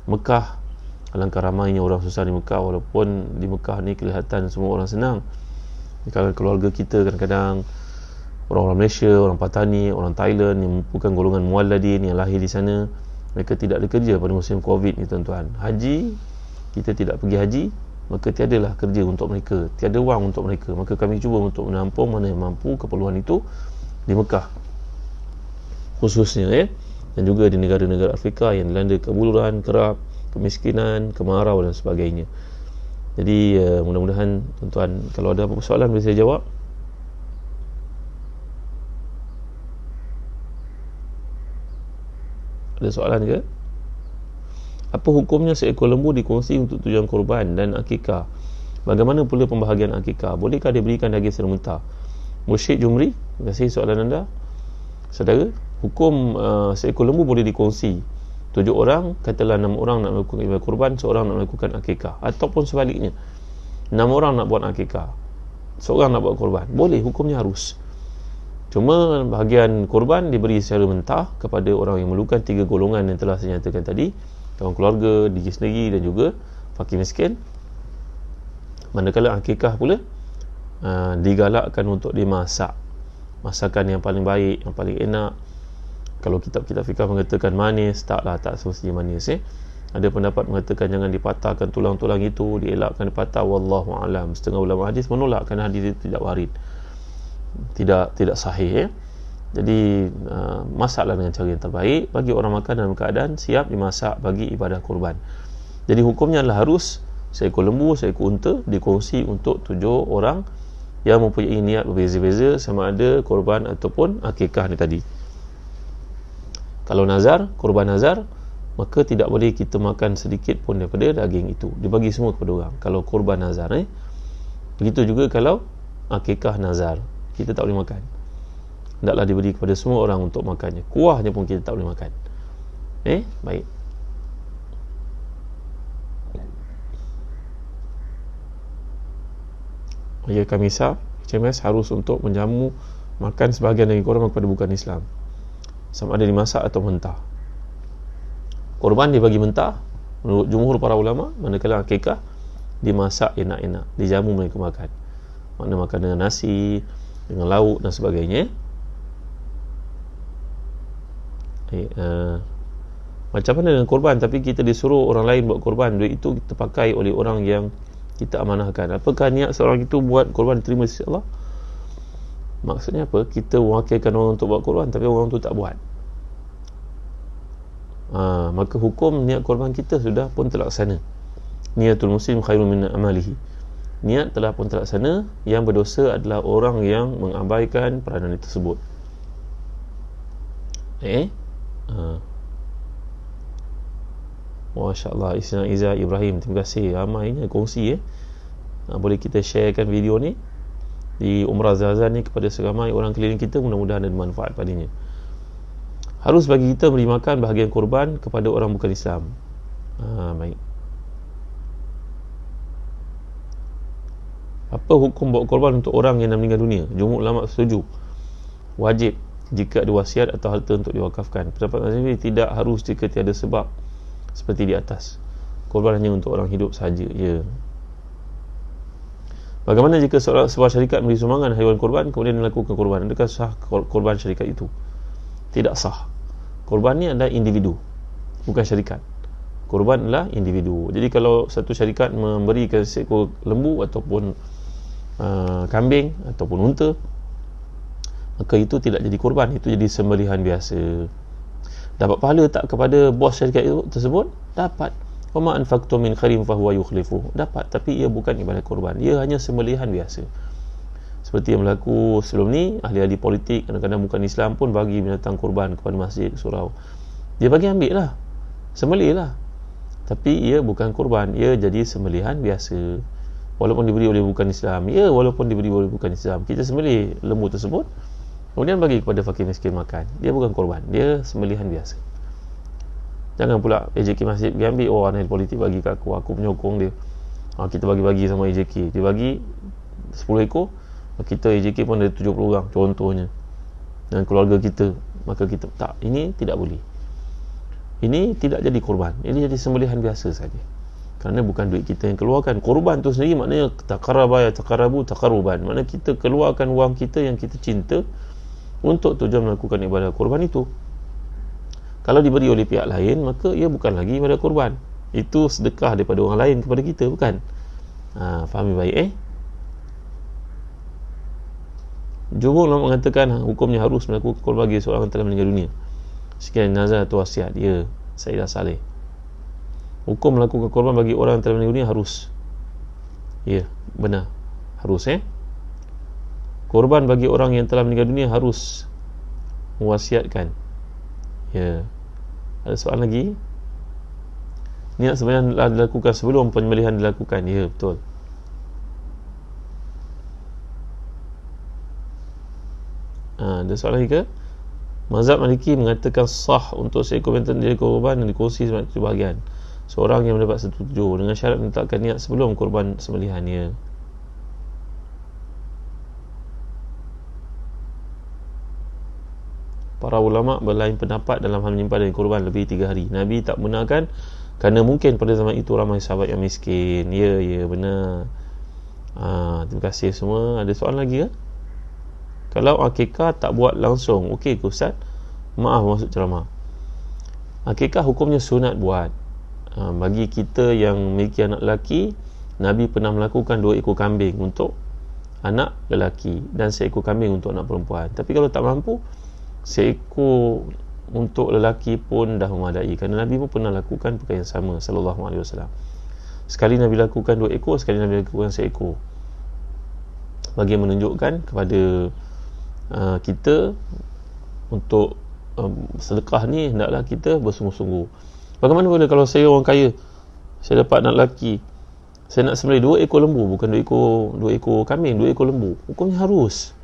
Mekah. Alangkah ramainya orang susah di Mekah, walaupun di Mekah ni kelihatan semua orang senang. Di kalangan keluarga kita kadang-kadang orang-orang Malaysia, orang Patani, orang Thailand yang merupakan golongan mualladin yang lahir di sana, mereka tidak ada kerja pada musim Covid ni tuan-tuan. Haji, kita tidak pergi haji, maka tiadalah kerja untuk mereka, tiada wang untuk mereka. Maka kami cuba untuk menampung mana yang mampu keperluan itu di Mekah khususnya, dan juga di negara-negara Afrika yang dilanda kebuluran, kerap, kemiskinan, kemarau dan sebagainya. Jadi mudah-mudahan tuan-tuan kalau ada apa-apa soalan boleh saya jawab. Ada soalan ke? Apa hukumnya seekor lembu dikongsi untuk tujuan korban dan akikah? Bagaimana pula pembahagian akikah? Bolehkah diberikan daging secara mentah? Mursyid Jumri, terima kasih soalan anda. Saudara, hukum seekor lembu boleh dikongsi 7 orang, katalah 6 orang nak melakukan ibadah kurban, seorang nak melakukan akikah, ataupun sebaliknya 6 orang nak buat akikah, seorang nak buat kurban. Boleh, hukumnya harus. Cuma bahagian kurban diberi secara mentah kepada orang yang memerlukan 3 golongan yang telah saya nyatakan tadi, kawan keluarga, diri sendiri dan juga fakir miskin. Manakala akikah pula digalakkan untuk dimasak, masakan yang paling baik, yang paling enak. Kalau kitab-kitab fikah mengatakan manis, tak semestinya manis. Ada pendapat mengatakan jangan dipatahkan tulang-tulang itu, dielakkan dipatah, wallahu alam. Setengah ulama hadis menolak kerana hadis itu tidak warid, tidak sahih. Jadi masaklah dengan cara yang terbaik bagi orang makan dalam keadaan siap dimasak bagi ibadah kurban. Jadi hukumnya adalah harus seekor lembu, seekor unta dikongsi untuk 7 orang yang mempunyai niat berbeza-beza, sama ada kurban ataupun akikah ni tadi. Kalau nazar, kurban nazar, maka tidak boleh kita makan sedikit pun daripada daging itu, dibagi semua kepada orang. Kalau kurban nazar, begitu juga kalau akikah nazar, kita tak boleh makan. Hendaklah diberi kepada semua orang untuk makannya. Kuahnya pun kita tak boleh makan. Baik. Ya, kami CMS harus untuk menjamu makan sebahagian daging korban kepada bukan Islam, sama ada dimasak atau mentah. Korban dibagi mentah menurut jumhur para ulama, manakala akikah dimasak enak-enak, dijamu mereka makan. Makna makan dengan nasi, dengan lauk dan sebagainya. Macam mana dengan korban tapi kita disuruh orang lain buat korban, duit itu kita pakai oleh orang yang kita amanahkan? Apakah niat seorang itu buat korban diterima sisi Allah? Maksudnya apa? Kita mewakilkan orang untuk buat korban tapi orang tu tak buat. Maka hukum niat korban kita sudah pun terlaksana. Niatul muslim khairun min amalihi. Niat telah pun terlaksana. Yang berdosa adalah orang yang mengabaikan peranan tersebut. Masya Allah, Isna Iza Ibrahim, terima kasih ramainya kongsi. Boleh kita sharekan video ni di Umrah Zazan ni kepada seramai orang keliling kita, mudah-mudahan ada manfaat padanya. Harus bagi kita beri makan bahagian korban kepada orang bukan Islam. Baik. Apa hukum bawa korban untuk orang yang dah meninggal dunia? Jumhur ulama setuju wajib jika ada wasiat atau harta untuk diwakafkan. Pendapat Nazmi tidak harus jika tiada sebab seperti di atas. Korban hanya untuk orang hidup sahaja. Ya. Bagaimana jika sebuah syarikat memberi sumbangan haiwan korban kemudian melakukan korban? Adakah sah korban syarikat itu? Tidak sah. Korban ni adalah individu, bukan syarikat. Korban adalah individu. Jadi kalau satu syarikat memberikan seekor lembu ataupun kambing ataupun unta, maka itu tidak jadi korban, itu jadi sembelihan biasa. Dapat pahala tak kepada bos syarikat itu tersebut? Dapat. Wa ma anfaqtum min khairin fa huwa yukhlifu. Dapat, tapi ia bukan ibadat korban. Ia hanya sembelihan biasa. Seperti yang berlaku sebelum ni, ahli-ahli politik kadang-kadang bukan Islam pun bagi binatang korban kepada masjid, surau. Dia bagi ambil lah, sembelih lah. Tapi ia bukan korban, ia jadi sembelihan biasa. Walaupun diberi oleh bukan Islam. Ya, walaupun diberi oleh bukan Islam, kita sembelih lembu tersebut kemudian bagi kepada fakir miskin makan. Dia bukan korban, dia sembelihan biasa. Jangan pula AJK masjid pergi ambil, oh ahli politik bagi kat aku menyokong dia. Kita bagi-bagi sama AJK. Dia bagi 10 ekor, kita AJK pun ada 70 orang contohnya, dan keluarga kita, maka kita tak, ini tidak boleh. Ini tidak jadi korban, ini jadi sembelihan biasa saja. Kerana bukan duit kita yang keluarkan. Korban tu sendiri maknanya taqarruban. Maknanya kita keluarkan wang kita yang kita cinta untuk tujuan melakukan ibadah korban itu. Kalau diberi oleh pihak lain, maka ia bukan lagi ibadah korban. Itu sedekah daripada orang lain kepada kita, bukan? Fahami baik Jumhur ulama mengatakan hukumnya harus melakukan korban bagi seorang yang telah meninggal dunia. Sekian nazar atau wasiat. Ya, saya dah salih. Hukum melakukan korban bagi orang yang telah meninggal dunia harus. Ya, benar. Harus korban bagi orang yang telah meninggal dunia harus mewasiatkan. Ya. Ada soalan lagi? Niat sebenarnya dilakukan sebelum penyembelihan dilakukan. Ya, betul. Ada soalan lagi ke? Mazhab Maliki mengatakan sah untuk seekor binatang jadi korban dan dikongsi sebanyak 7 bahagian. Seorang yang mendapat setuju dengan syarat menetapkan niat sebelum korban sembelihannya. Para ulama berlain pendapat dalam hal menyimpan dari korban lebih 3 hari. Nabi tak benarkan kerana mungkin pada zaman itu ramai sahabat yang miskin. Ya, benar. Terima kasih semua. Ada soalan lagi ke? Kalau akikah tak buat langsung, okey ke Ustaz? Maaf masuk ceramah. Akikah hukumnya sunat buat. Bagi kita yang memiliki anak lelaki, Nabi pernah melakukan 2 ekor kambing untuk anak lelaki dan 1 ekor kambing untuk anak perempuan. Tapi kalau tak mampu, 1 ekor untuk lelaki pun dah memadai, kerana Nabi pun pernah lakukan perkara yang sama sallallahu alaihi wasallam. Sekali Nabi lakukan 2 ekor, sekali Nabi lakukan 1 ekor, bagi menunjukkan kepada kita untuk sedekah ni hendaklah kita bersungguh-sungguh. Bagaimana boleh kalau saya orang kaya, saya dapat anak lelaki, saya nak sembelih 2 ekor lembu, bukan 2 ekor kambing, 2 ekor lembu, hukumnya harus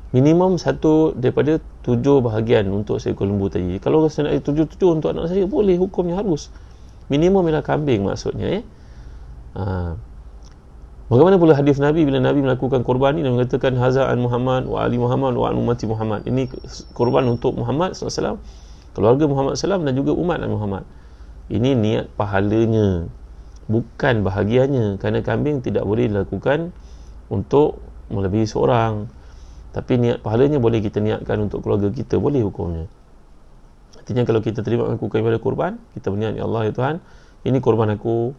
minimum 1 daripada 7 bahagian untuk seekor lembu tadi. Kalau saya nak 7 untuk anak saya, boleh, hukumnya harus. Minimum ialah kambing maksudnya. Bagaimana pula hadis Nabi bila Nabi melakukan korban ini dan mengatakan hazaan Muhammad wa ali Muhammad wa ummati Muhammad. Ini korban untuk Muhammad SAW, keluarga Muhammad SAW dan juga umat Nabi Muhammad. Ini niat pahalanya, bukan bahagiannya. Kerana kambing tidak boleh dilakukan untuk melebihi seorang. Tapi niat pahalanya boleh kita niatkan untuk keluarga kita, boleh hukumnya. Artinya kalau kita terlibat melakukan ibadah kurban, kita berniat, ya Allah ya Tuhan, ini kurban aku,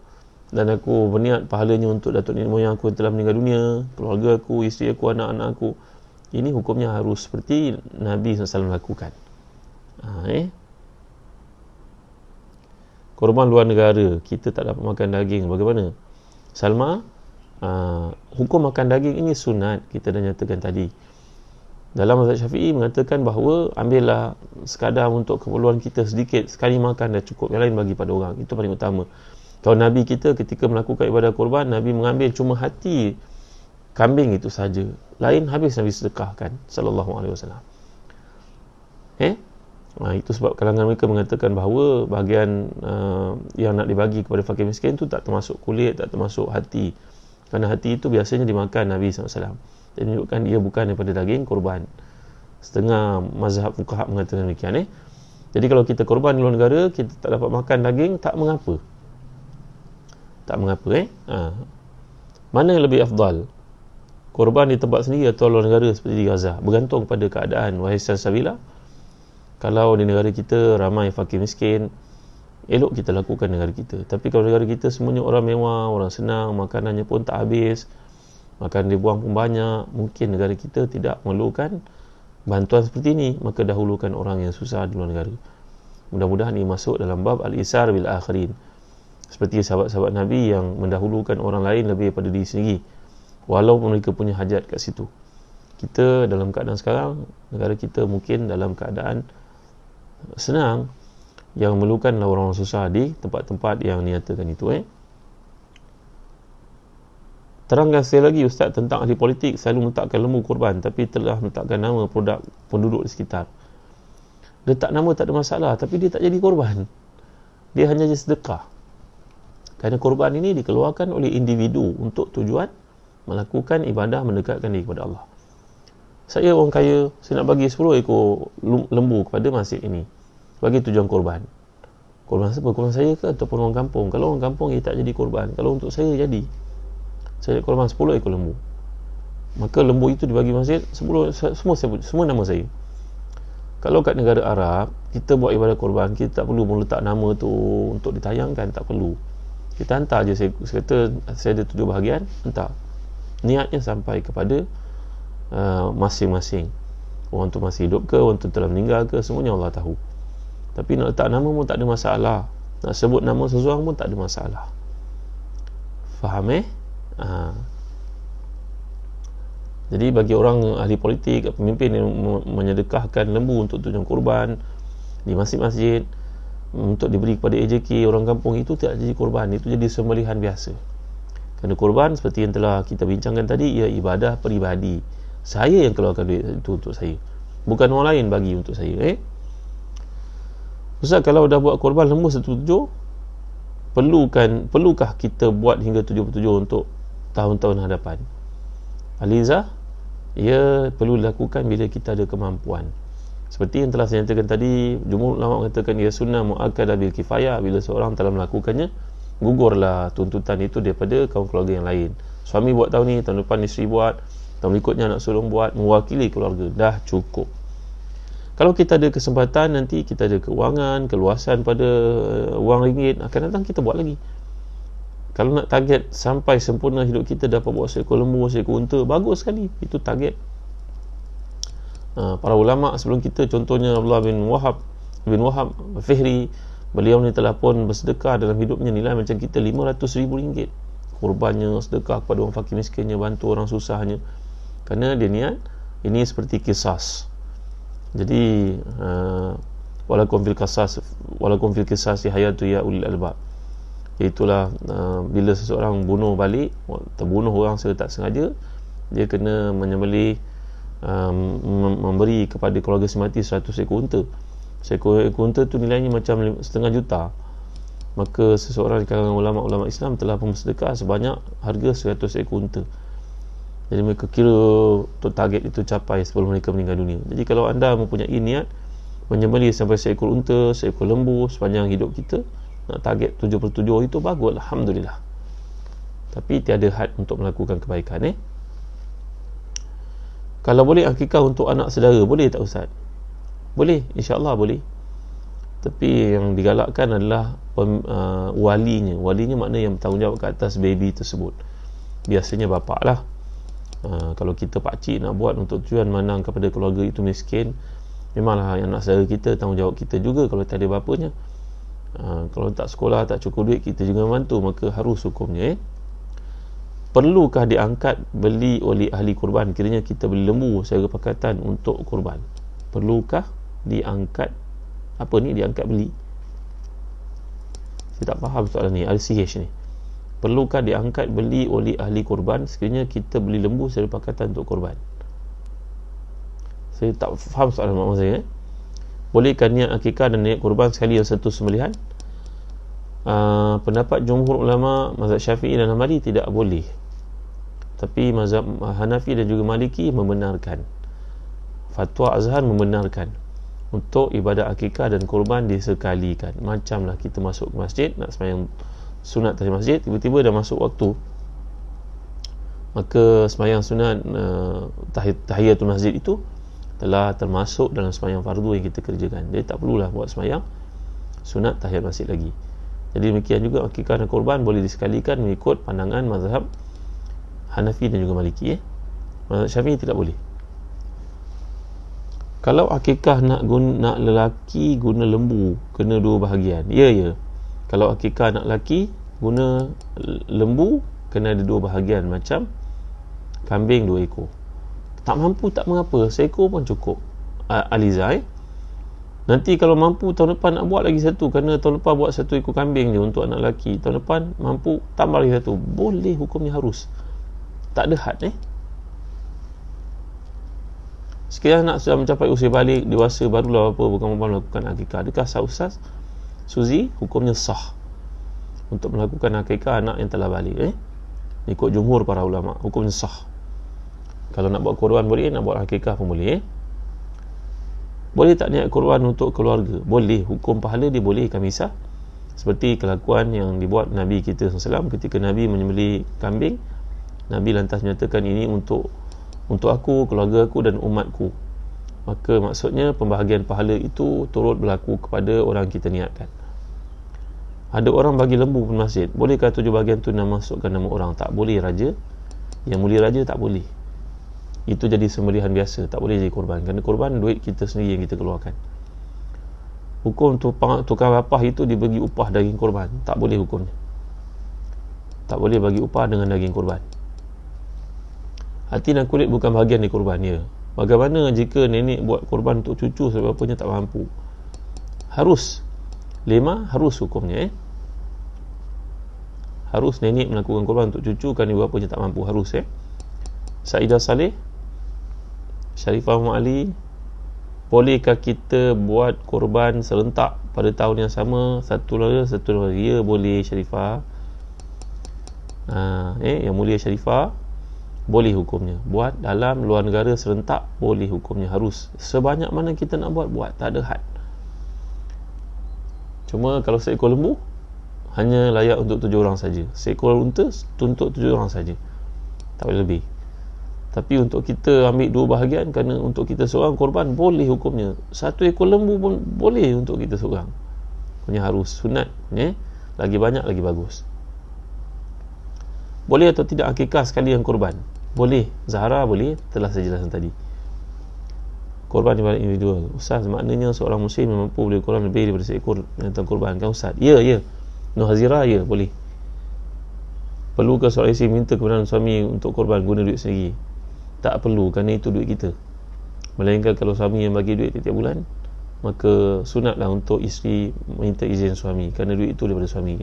dan aku berniat pahalanya untuk datuk nenek moyang aku yang telah meninggal dunia, keluarga aku, isteri aku, anak-anak aku. Ini hukumnya harus seperti Nabi SAW lakukan. Korban luar negara, kita tak dapat makan daging, bagaimana? Salma, hukum makan daging ini sunat, kita dah nyatakan tadi. Dalam mazhab Syafi'i mengatakan bahawa ambillah sekadar untuk keperluan kita sedikit, sekali makan dah cukup, yang lain bagi pada orang. Itu paling utama. Kalau Nabi kita ketika melakukan ibadah kurban, Nabi mengambil cuma hati kambing itu saja, lain habis Nabi sedekahkan sallallahu alaihi wasallam. Itu sebab kalangan mereka mengatakan bahawa bahagian yang nak dibagi kepada fakir miskin itu tak termasuk kulit, tak termasuk hati, kerana hati itu biasanya dimakan Nabi SAW. Dia menunjukkan dia bukan daripada daging kurban. Setengah mazhab fuqaha mengatakan demikian. Jadi kalau kita kurban di luar negara, kita tak dapat makan daging, tak mengapa. Mana yang lebih afdal? Kurban di tempat sendiri atau luar negara seperti di Gaza? Bergantung pada keadaan. Wahai salsabilah, kalau di negara kita ramai fakir miskin, elok kita lakukan negara kita. Tapi kalau negara kita semuanya orang mewah, orang senang, makanannya pun tak habis, makan dibuang pun banyak, mungkin negara kita tidak memerlukan bantuan seperti ini, maka dahulukan orang yang susah di luar negara. Mudah-mudahan ini masuk dalam bab al-isar bil akhirin, seperti sahabat-sahabat Nabi yang mendahulukan orang lain lebih daripada diri sendiri, walaupun mereka punya hajat kat situ. Kita dalam keadaan sekarang, negara kita mungkin dalam keadaan senang, yang memerlukanlah orang susah di tempat-tempat yang dinyatakan itu. Terangkan sekali lagi Ustaz tentang ahli politik selalu meletakkan lembu kurban, tapi telah meletakkan nama produk penduduk di sekitar. Letak nama tak ada masalah, tapi dia tak jadi kurban, dia hanya jadi sedekah. Kerana kurban ini dikeluarkan oleh individu untuk tujuan melakukan ibadah mendekatkan diri kepada Allah. Saya orang kaya, saya nak bagi 10 ekor lembu kepada masjid ini bagi tujuan kurban. Kurban siapa? Kurban saya ke ataupun orang kampung? Kalau orang kampung ia tak jadi kurban, kalau untuk saya jadi. Saya korban 10 ekor lembu, maka lembu itu dibagi masjid 10, semua nama saya. Kalau kat negara Arab, kita buat ibadah korban, kita tak perlu meletak nama tu untuk ditayangkan, tak perlu. Kita hantar je, saya kata saya ada 7 bahagian, hantar. Niatnya sampai kepada masing-masing. Orang tu masih hidup ke, orang tu telah meninggal ke, semuanya Allah tahu. Tapi nak letak nama pun tak ada masalah, nak sebut nama seseorang pun tak ada masalah. Faham Jadi bagi orang ahli politik, pemimpin yang menyedekahkan lembu untuk tujuan kurban di masjid-masjid untuk diberi kepada AJK orang kampung, itu tidak jadi kurban, itu jadi sembelihan biasa. Kerana kurban seperti yang telah kita bincangkan tadi, ia ibadah peribadi. Saya yang keluarkan duit itu untuk saya, bukan orang lain bagi untuk saya. Ustaz, kalau dah buat kurban lembu 17, perlukah kita buat hingga 77 untuk tahun-tahun hadapan? Aliza, ia perlu dilakukan bila kita ada kemampuan. Seperti yang telah saya nyatakan tadi, jumhur ulama mengatakan ia sunnah muakkadah bil kifayah. Bila seorang telah melakukannya, gugurlah tuntutan itu daripada kaum keluarga yang lain. Suami buat tahun ni, tahun depan isteri buat, tahun berikutnya anak sulung buat, mewakili keluarga, dah cukup. Kalau kita ada kesempatan, nanti kita ada keuangan, keluasan pada wang ringgit, akan datang kita buat lagi. Kalau nak target sampai sempurna hidup kita dapat buat seekor lembu, seekor unta, bagus sekali, itu target. Para ulama sebelum kita, contohnya Abdullah bin Wahab Fihri, beliau ni telah pun bersedekah dalam hidupnya nilai macam kita RM500,000, kurbannya, sedekah kepada orang fakir miskinnya, bantu orang susahnya, kerana dia niat ini seperti kisas. Jadi walakum fil qisas hayatu ya ulil albab. Itulah bila seseorang bunuh balik, terbunuh orang secara tak sengaja, dia kena menyembelih, memberi kepada keluarga si mati 100 ekor unta. Seekor unta tu nilainya macam 500,000 juta. Maka seseorang di kalangan ulama-ulama Islam telah bersedekah sebanyak harga 100 ekor unta. Jadi mereka kira untuk target itu capai sebelum mereka meninggal dunia. Jadi kalau anda mempunyai niat menyembelih sampai seekor unta, seekor lembu sepanjang hidup kita, nak target 77, itu bagus, alhamdulillah. Tapi tiada had untuk melakukan kebaikan. Kalau boleh akikah untuk anak saudara, boleh tak Ustaz? Boleh, insya-Allah boleh. Tapi yang digalakkan adalah walinya. Walinya makna yang bertanggungjawab ke atas baby tersebut. Biasanya bapak lah. Kalau kita pakcik nak buat untuk tujuan menang kepada keluarga itu miskin, memanglah anak saudara kita, tanggungjawab kita juga kalau tak ada bapanya. Kalau tak sekolah, tak cukup duit, kita juga membantu, maka harus hukumnya. Perlukah diangkat beli oleh ahli kurban? Kiranya kita beli lembu secara pakatan untuk kurban. Perlukah diangkat diangkat beli? Saya tak faham soalan ni, RCH ni. Perlukah diangkat beli oleh ahli kurban sekiranya kita beli lembu secara pakatan untuk kurban? Saya tak faham soalan makmum saya. Bolehkah niat akikah dan niat kurban sekali yang satu sembelihan? Pendapat jumhur ulama mazhab Syafi'i dan Hambali tidak boleh. Tapi mazhab Hanafi dan juga Maliki membenarkan. Fatwa Azhar membenarkan untuk ibadat akikah dan kurban disekalikan. Macamlah kita masuk ke masjid nak sembahyang sunat tahiyat masjid, tiba-tiba dah masuk waktu, maka sembahyang sunat tahiyatul masjid itu telah termasuk dalam sembahyang fardu yang kita kerjakan. Jadi tak perlulah buat sembahyang sunat tahiyat masjid lagi. Jadi demikian juga akikah dan kurban boleh disekalikan mengikut pandangan mazhab Hanafi dan juga Maliki. Mazhab Syafi'i tidak boleh. Kalau akikah nak lelaki guna lembu, kena dua bahagian. Ya. Kalau akikah nak lelaki guna lembu, kena ada dua bahagian, macam kambing 2 ekor. Tak mampu tak mengapa, seekor pun cukup. Aliza, nanti kalau mampu tahun depan nak buat lagi satu, kerana tahun depan buat 1 ekor kambing je untuk anak lelaki, tahun depan mampu tambah lagi satu, boleh, hukumnya harus, tak ada had. Sekiranya anak sudah mencapai usia balik, dewasa, barulah bukan melakukan akikah, adakah sah Ustaz Suzy? Hukumnya sah untuk melakukan akikah anak yang telah balik. Ikut jumhur para ulama, hukumnya sah. Kalau nak buat korban boleh, nak buat akikah pun boleh. Boleh tak niat korban untuk keluarga? Boleh, hukum pahala dia boleh kami sah. Seperti kelakuan yang dibuat Nabi kita SAW ketika Nabi menyembelih kambing. Nabi lantas menyatakan ini untuk aku, keluarga aku dan umatku. Maka maksudnya pembahagian pahala itu turut berlaku kepada orang kita niatkan. Ada orang bagi lembu pun masjid, bolehkah 7 bahagian tu nak masukkan nama orang? Tak boleh. Raja, yang mulia raja, tak boleh. Itu jadi sembelihan biasa, tak boleh jadi korban. Kerana korban duit kita sendiri yang kita keluarkan. Hukum tukang rapah itu dibagi upah daging korban, tak boleh hukumnya. Tak boleh bagi upah dengan daging korban. Hati dan kulit bukan bahagian di korban, ya. Bagaimana jika nenek buat korban untuk cucu sebab apanya tak mampu? Harus. 5, harus hukumnya. Harus nenek melakukan korban untuk cucu kerana ibu bapanya tak mampu, harus. Saidah Saleh, Sharifah Muhammad Ali, bolehkah kita buat korban serentak pada tahun yang sama, satu lagi? Ya, boleh Sharifah. Yang mulia Sharifah, boleh hukumnya. Buat dalam luar negara serentak, boleh hukumnya, harus. Sebanyak mana kita nak buat, tak ada had. Cuma kalau seekor lembu hanya layak untuk 7 orang saja. Seekor unta untuk 7 orang saja, tak boleh lebih. Tapi untuk kita ambil 2 bahagian, kerana untuk kita seorang korban, boleh hukumnya. 1 ekor lembu pun boleh untuk kita seorang. Punya harus sunat, lagi banyak lagi bagus. Boleh atau tidak akikah sekali yang korban? Boleh. Zahra boleh, telah saya jelaskan tadi. Korban ibadat individual. Ustaz, maknanya seorang muslim mampu beli korban lebih daripada seekor binatang korban, kan Ustaz? Ya. Nur Hazira, ya, boleh. Perlukah seorang isteri minta kepada suami untuk korban guna duit sendiri? Tak perlu, kerana itu duit kita. Melainkan kalau suami yang bagi duit tiap bulan, maka sunatlah untuk isteri minta izin suami, kerana duit itu daripada suami.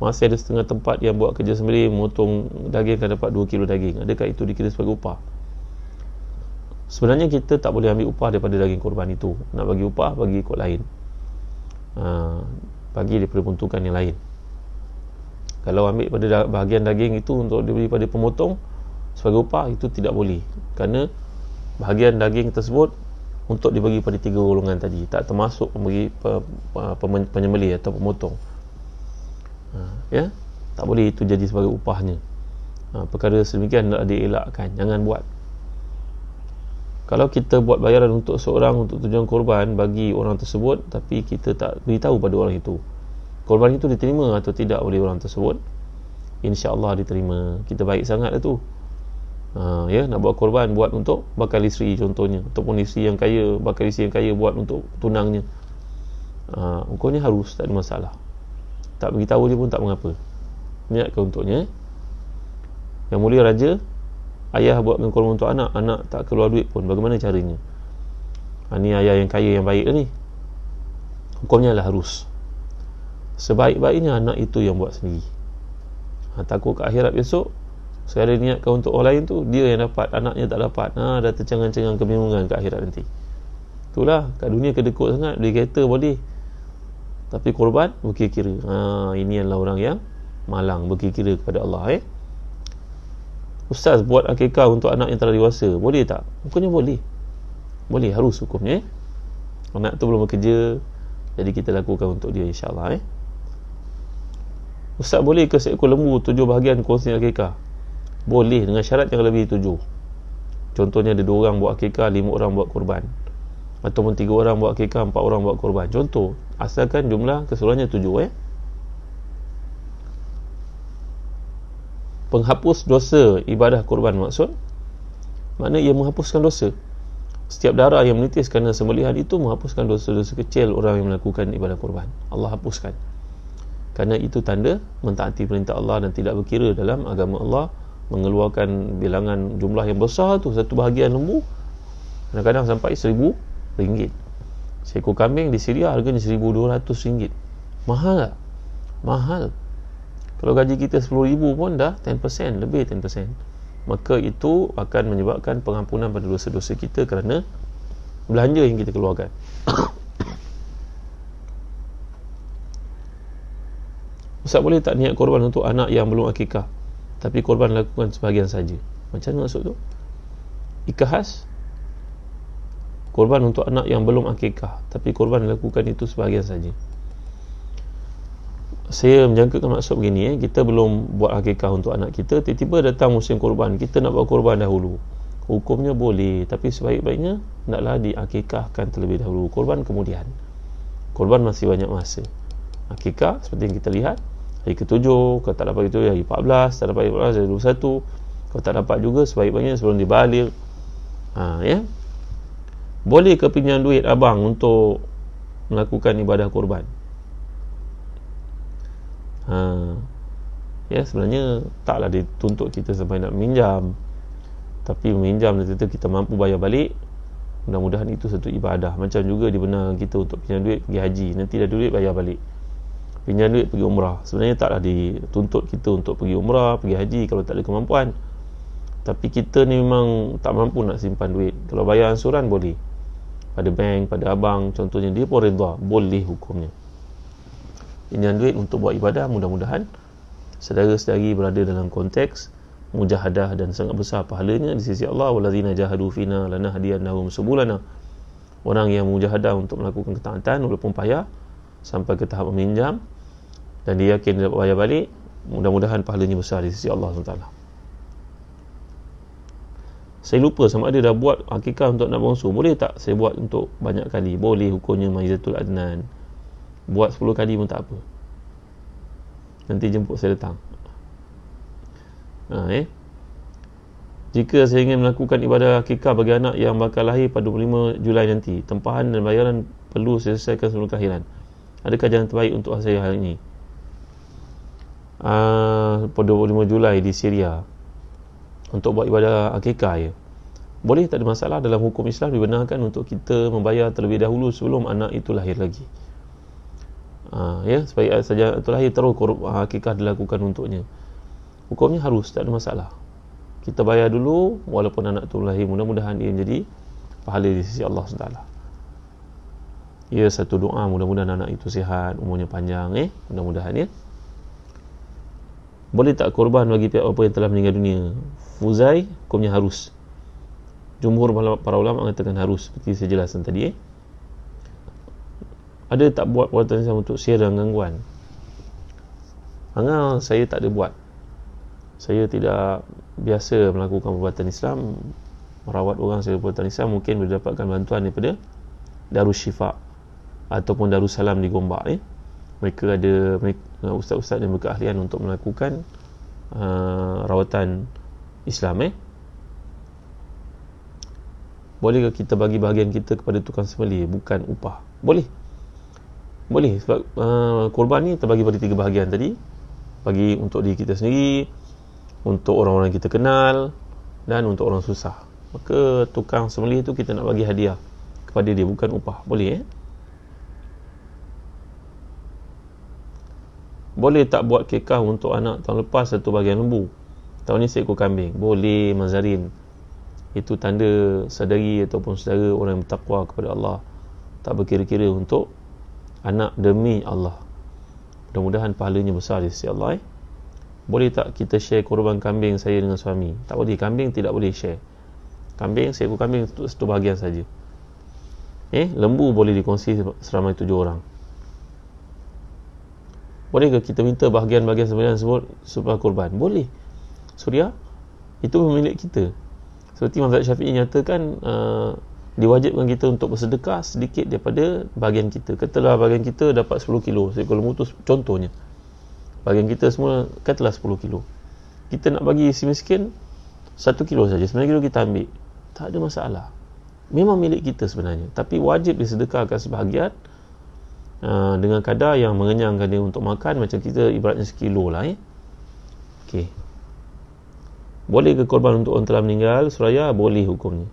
Masih ada setengah tempat yang buat kerja sembelih, memotong daging akan dapat 2 kilo daging. Adakah itu dikira sebagai upah? Sebenarnya kita tak boleh ambil upah daripada daging korban itu. Nak bagi upah, bagi ikut lain. Bagi daripada peruntukan yang lain. Kalau ambil pada bahagian daging itu untuk diberi pada pemotong sebagai upah, itu tidak boleh. Kerana bahagian daging tersebut untuk dibagi pada 3 golongan tadi, tak termasuk memberi penyembelih atau pemotong. Tak boleh itu jadi sebagai upahnya. Perkara sedemikian adalah dielakkan, jangan buat. Kalau kita buat bayaran untuk seorang untuk tujuan korban bagi orang tersebut, tapi kita tak beritahu pada orang itu, korban itu diterima atau tidak oleh orang tersebut, insya-Allah diterima. Kita baik sangat lah tu. Ya, nak buat korban buat untuk bakal isteri contohnya, ataupun isteri yang kaya, bakal isteri yang kaya buat untuk tunangnya, hukumnya harus, tak ada masalah. Tak beritahu dia pun tak mengapa, niatkan untuknya. Yang mulia raja, ayah buatkan korban untuk anak, anak tak keluar duit pun, bagaimana caranya? Ni ayah yang kaya yang baik ni, hukumnya lah harus. Sebaik-baiknya anak itu yang buat sendiri. Takut ke akhirat besok sekali niatkan untuk orang lain tu, dia yang dapat, anaknya tak dapat, dah tercengang-cengang kebingungan ke akhirat nanti. Itulah, kat dunia kedekut sangat, beli kereta boleh, tapi korban berkira-kira. Ini adalah orang yang malang, berkira-kira kepada Allah. Ustaz buat akikah untuk anak yang telah dewasa, boleh tak? Hukumnya boleh, boleh, harus hukumnya. Anak tu belum bekerja, jadi kita lakukan untuk dia, insyaAllah. Ustaz boleh ke seekor lembu 7 bahagian kongsi akikah? Boleh, dengan syarat yang lebih 7. Contohnya ada 2 orang buat akikah, 5 orang buat korban, ataupun 3 orang buat akikah, 4 orang buat korban. Contoh, asalkan jumlah keseluruhannya 7. Penghapus dosa ibadah korban, maksud makna ia menghapuskan dosa. Setiap darah yang menitis kerana sembelihan itu menghapuskan dosa-dosa kecil orang yang melakukan ibadah korban. Allah hapuskan. Kerana itu tanda mentaati perintah Allah dan tidak berkira dalam agama Allah mengeluarkan bilangan jumlah yang besar tu. Satu bahagian lembu kadang-kadang sampai RM1,000. Seekor kambing di Syria harganya RM1,200. Mahal tak? Mahal. Kalau gaji kita RM10,000 pun dah 10%, lebih 10%. Maka itu akan menyebabkan pengampunan pada dosa-dosa kita kerana belanja yang kita keluarkan. Ustaz boleh tak niat korban untuk anak yang belum akikah, tapi korban lakukan sebahagian saja? Macam mana maksud tu? Ikhlas korban untuk anak yang belum akikah, tapi korban lakukan itu sebahagian saja. Saya menjangkakan maksud begini, kita belum buat akikah untuk anak kita, tiba-tiba datang musim korban, kita nak buat korban dahulu. Hukumnya boleh, tapi sebaik-baiknya naklah diakikahkan terlebih dahulu, korban kemudian. Korban masih banyak masa. Akikah seperti yang kita lihat, hari ke-7, kalau tak dapat itu hari 14, tak dapat hari 14, hari 21. Kalau tak dapat juga, sebaik-baiknya sebelum dibalik. Boleh ke pinjam duit abang untuk melakukan ibadah korban? Sebenarnya taklah dituntut kita sampai nak minjam, tapi meminjam dan kita mampu bayar balik, mudah-mudahan itu satu ibadah. Macam juga dibenarkan kita untuk pinjam duit pergi haji, nanti dah duit bayar balik. Pinjam duit pergi umrah, sebenarnya taklah dituntut kita untuk pergi umrah, pergi haji kalau tak ada kemampuan. Tapi kita ni memang tak mampu nak simpan duit, kalau bayar ansuran boleh pada bank, pada abang contohnya, dia pun redha, boleh hukumnya. Pinjam duit untuk buat ibadah, mudah-mudahan saudara-saudari berada dalam konteks mujahadah dan sangat besar pahalanya di sisi Allah. Wallazina jahadu fina lanahdiyannahum subulana. Orang yang mujahadah untuk melakukan ketaatan walaupun payah sampai ke tahap meminjam dan dia yakin dapat bayar balik, mudah-mudahan pahalanya besar di sisi Allah SWT. Saya lupa sama ada dah buat akikah untuk anak bongsu. Boleh tak saya buat untuk banyak kali? Boleh, hukumnya Ma'izatul Adnan. Buat 10 kali pun tak apa. Nanti jemput saya datang. Jika saya ingin melakukan ibadah akikah bagi anak yang bakal lahir pada 25 Julai nanti, tempahan dan bayaran perlu selesaikan sebelum kelahiran. Adakah jalan terbaik untuk saya hal ini? Pada 25 Julai di Syria untuk buat ibadah akikah, boleh, tak ada masalah. Dalam hukum Islam dibenarkan untuk kita membayar terlebih dahulu sebelum anak itu lahir lagi. Supaya saja itu lahir terus akikah dilakukan untuknya. Hukumnya harus, tak ada masalah. Kita bayar dulu walaupun anak itu lahir, mudah-mudahan dia menjadi pahala di sisi Allah SWT. Satu doa, mudah-mudahan anak itu sihat, umurnya panjang, mudah-mudahan. Boleh tak korban bagi pihak apa yang telah meninggal dunia? Fuzai, hukumnya harus. Jumhur para ulama mengatakan harus, seperti saya jelaskan tadi. Ada tak buat perbuatan Islam untuk sihir dan gangguan? Saya tak ada buat. Saya tidak biasa melakukan perbuatan Islam. merawat orang secara perbuatan ihsan, mungkin boleh dapatkan bantuan daripada Darus Syifa ataupun Darussalam di Gombak. Mereka ada ustaz-ustaz yang berkeahlian untuk melakukan rawatan Islam. Bolehkah kita bagi bahagian kita kepada tukang sembelih bukan upah? Boleh sebab korban ni terbagi pada 3 bahagian tadi. Bagi untuk diri kita sendiri, untuk orang-orang kita kenal, dan untuk orang susah. Maka tukang sembelih tu kita nak bagi hadiah kepada dia, bukan upah. Boleh Boleh tak buat kekah untuk anak tahun lepas 1 bahagian lembu, tahun ni seekor kambing? Boleh Mazarin. Itu tanda sadari ataupun saudara orang yang bertakwa kepada Allah, tak berkira-kira untuk anak demi Allah. Mudah-mudahan pahalanya besar di sisi Allah. Boleh tak kita share korban kambing saya dengan suami? Tak boleh, kambing tidak boleh share. Kambing, seekor kambing untuk 1 bahagian saja. Lembu boleh dikongsi seramai 7 orang. Bolehkah kita minta bahagian-bahagian sembahyang tersebut sebagai korban? Boleh. Suria, itu milik kita. Seperti mazhab Syafi'i nyatakan diwajibkan kita untuk bersedekah sedikit daripada bahagian kita. Katalah bahagian kita dapat 10 kilo seekor lembu tu, contohnya bahagian kita semua katalah 10 kilo, kita nak bagi si miskin 1 kilo saja, 9 kilo kita ambil, tak ada masalah. Memang milik kita sebenarnya, tapi wajib disedekahkan sebahagian dengan kadar yang mengenyangkan dia untuk makan. Macam kita ibaratnya sekilo lah. Okey. Boleh ke korban untuk orang telah meninggal? Suraya, boleh hukumnya.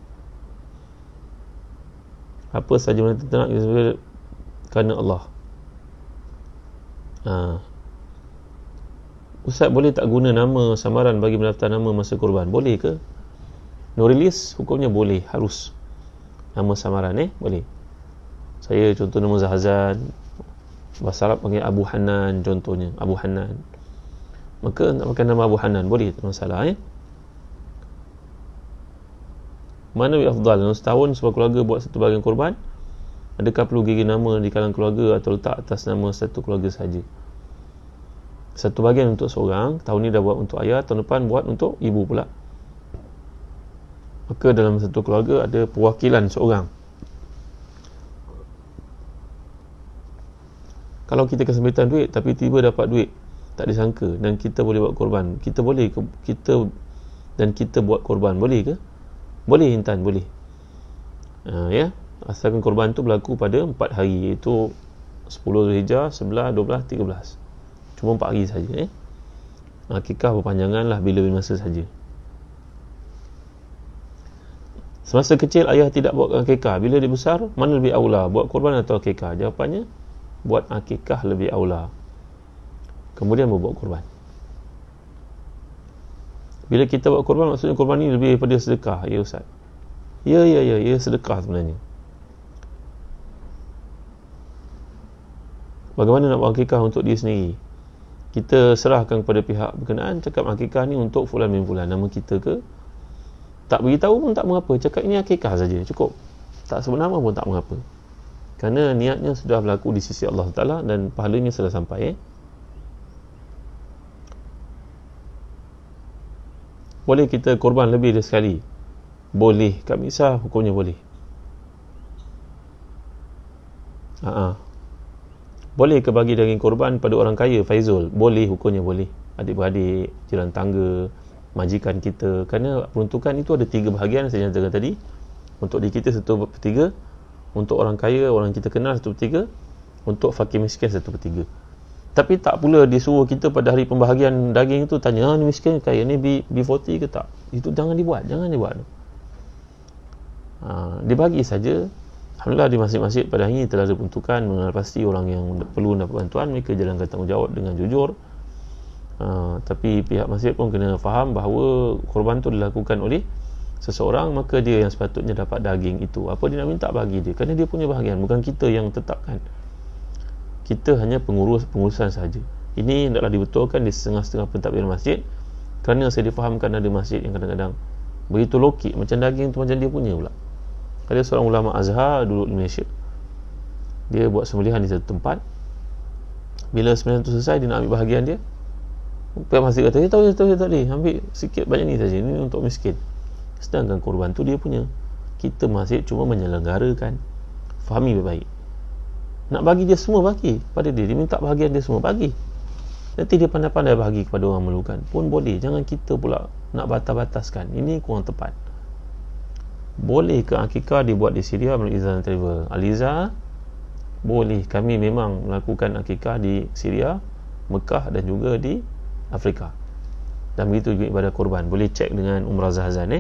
Apa sahaja mana ternak kita kerana Allah. Ustaz, boleh tak guna nama samaran bagi mendaftar nama masa korban? Boleh ke? No release, hukumnya boleh, harus nama samaran. Boleh. Saya contoh nama Zahazan, bahasa Arab panggil Abu Hanan contohnya, Abu Hanan. Maka nak pakai nama Abu Hanan, boleh, tak masalah. Mana lebih afdal? Dalam setahun sebuah keluarga buat 1 bahagian korban, adakah perlu gigi nama di kalangan keluarga atau letak atas nama 1 keluarga saja? 1 bahagian untuk seorang, tahun ni dah buat untuk ayah, tahun depan buat untuk ibu pula. Maka dalam 1 keluarga ada perwakilan seorang. Kalau kita kesempitan duit tapi tiba dapat duit tak disangka dan kita boleh buat korban, kita buat korban, boleh ke? Boleh Intan, boleh. Asalkan korban tu berlaku pada 4 hari, iaitu 10 Zulhijjah, 11, 12, 13. Cuma 4 hari saja. Akikah berpanjangan lah bila-bila masa saja. Semasa kecil ayah tidak buat akikah, bila dia besar mana lebih aula, buat korban atau akikah? Jawapannya, buat akikah lebih aula, kemudian buat korban. Bila kita buat korban, maksudnya korban ni lebih daripada sedekah. Ya Ustaz? Ya, sedekah sebenarnya. Bagaimana nak buat akikah untuk diri sendiri? Kita serahkan kepada pihak berkenaan, cakap akikah ni untuk fulan bin fulan, nama kita ke? Tak beritahu pun tak mengapa, cakap ini akikah saja, cukup. Tak sebut nama pun tak mengapa, kerana niatnya sudah berlaku di sisi Allah Ta'ala dan pahalanya sudah sampai. Boleh kita korban lebih dari sekali? Boleh. Kat Misah hukumnya boleh. Boleh ke bagi daging korban pada orang kaya? Faizul, boleh, hukumnya boleh. Adik-beradik, jiran tangga, majikan kita. Kerana peruntukan itu ada 3 bahagian saya nyatakan tadi. Untuk diri kita 1/3, untuk orang kaya, orang kita kenal 1/3, untuk fakir miskin 1/3. Tapi tak pula disuruh kita pada hari pembahagian daging itu tanya, ni miskin kaya, ni B40 ke tak? Itu jangan dibuat. Dibagi saja. Alhamdulillah di masjid-masjid pada hari ini telah ada peruntukan, mengenal pasti orang yang perlu dapat bantuan, mereka jalankan tanggungjawab dengan jujur. Tapi pihak masjid pun kena faham bahawa korban itu dilakukan oleh seseorang, maka dia yang sepatutnya dapat daging itu. Apa dia nak minta, bagi dia, kerana dia punya bahagian, bukan kita yang tetapkan. Kita hanya pengurusan sahaja. Ini hendaklah dibetulkan di setengah-setengah pentadbiran masjid, kerana saya difahamkan ada masjid yang kadang-kadang begitu lokik, macam daging tu macam dia punya pula. Ada seorang ulama Azhar dulu di Malaysia, dia buat sembelihan di satu tempat. Bila sembelihan tu selesai, dia nak ambil bahagian dia, pihak masjid kata, tak boleh, ambil sikit banyak ni saja, ini untuk miskin. sedangkan korban tu dia punya. Kita masih cuma menyelenggarakan. Fahami baik-baik. Nak bagi dia semua, bagi pada dia. Dia minta bahagian dia semua, bagi. Nanti dia pandai-pandai bahagi kepada orang memerlukan pun boleh. Jangan kita pula nak batas-bataskan. Ini kurang tepat. Boleh ke akikah dibuat di Syria melalui Zahazan Travel? Aliza, boleh. Kami memang melakukan akikah di Syria, Mekah dan juga di Afrika. Dan begitu juga ibadah korban. Boleh cek dengan Umrah Zahazan.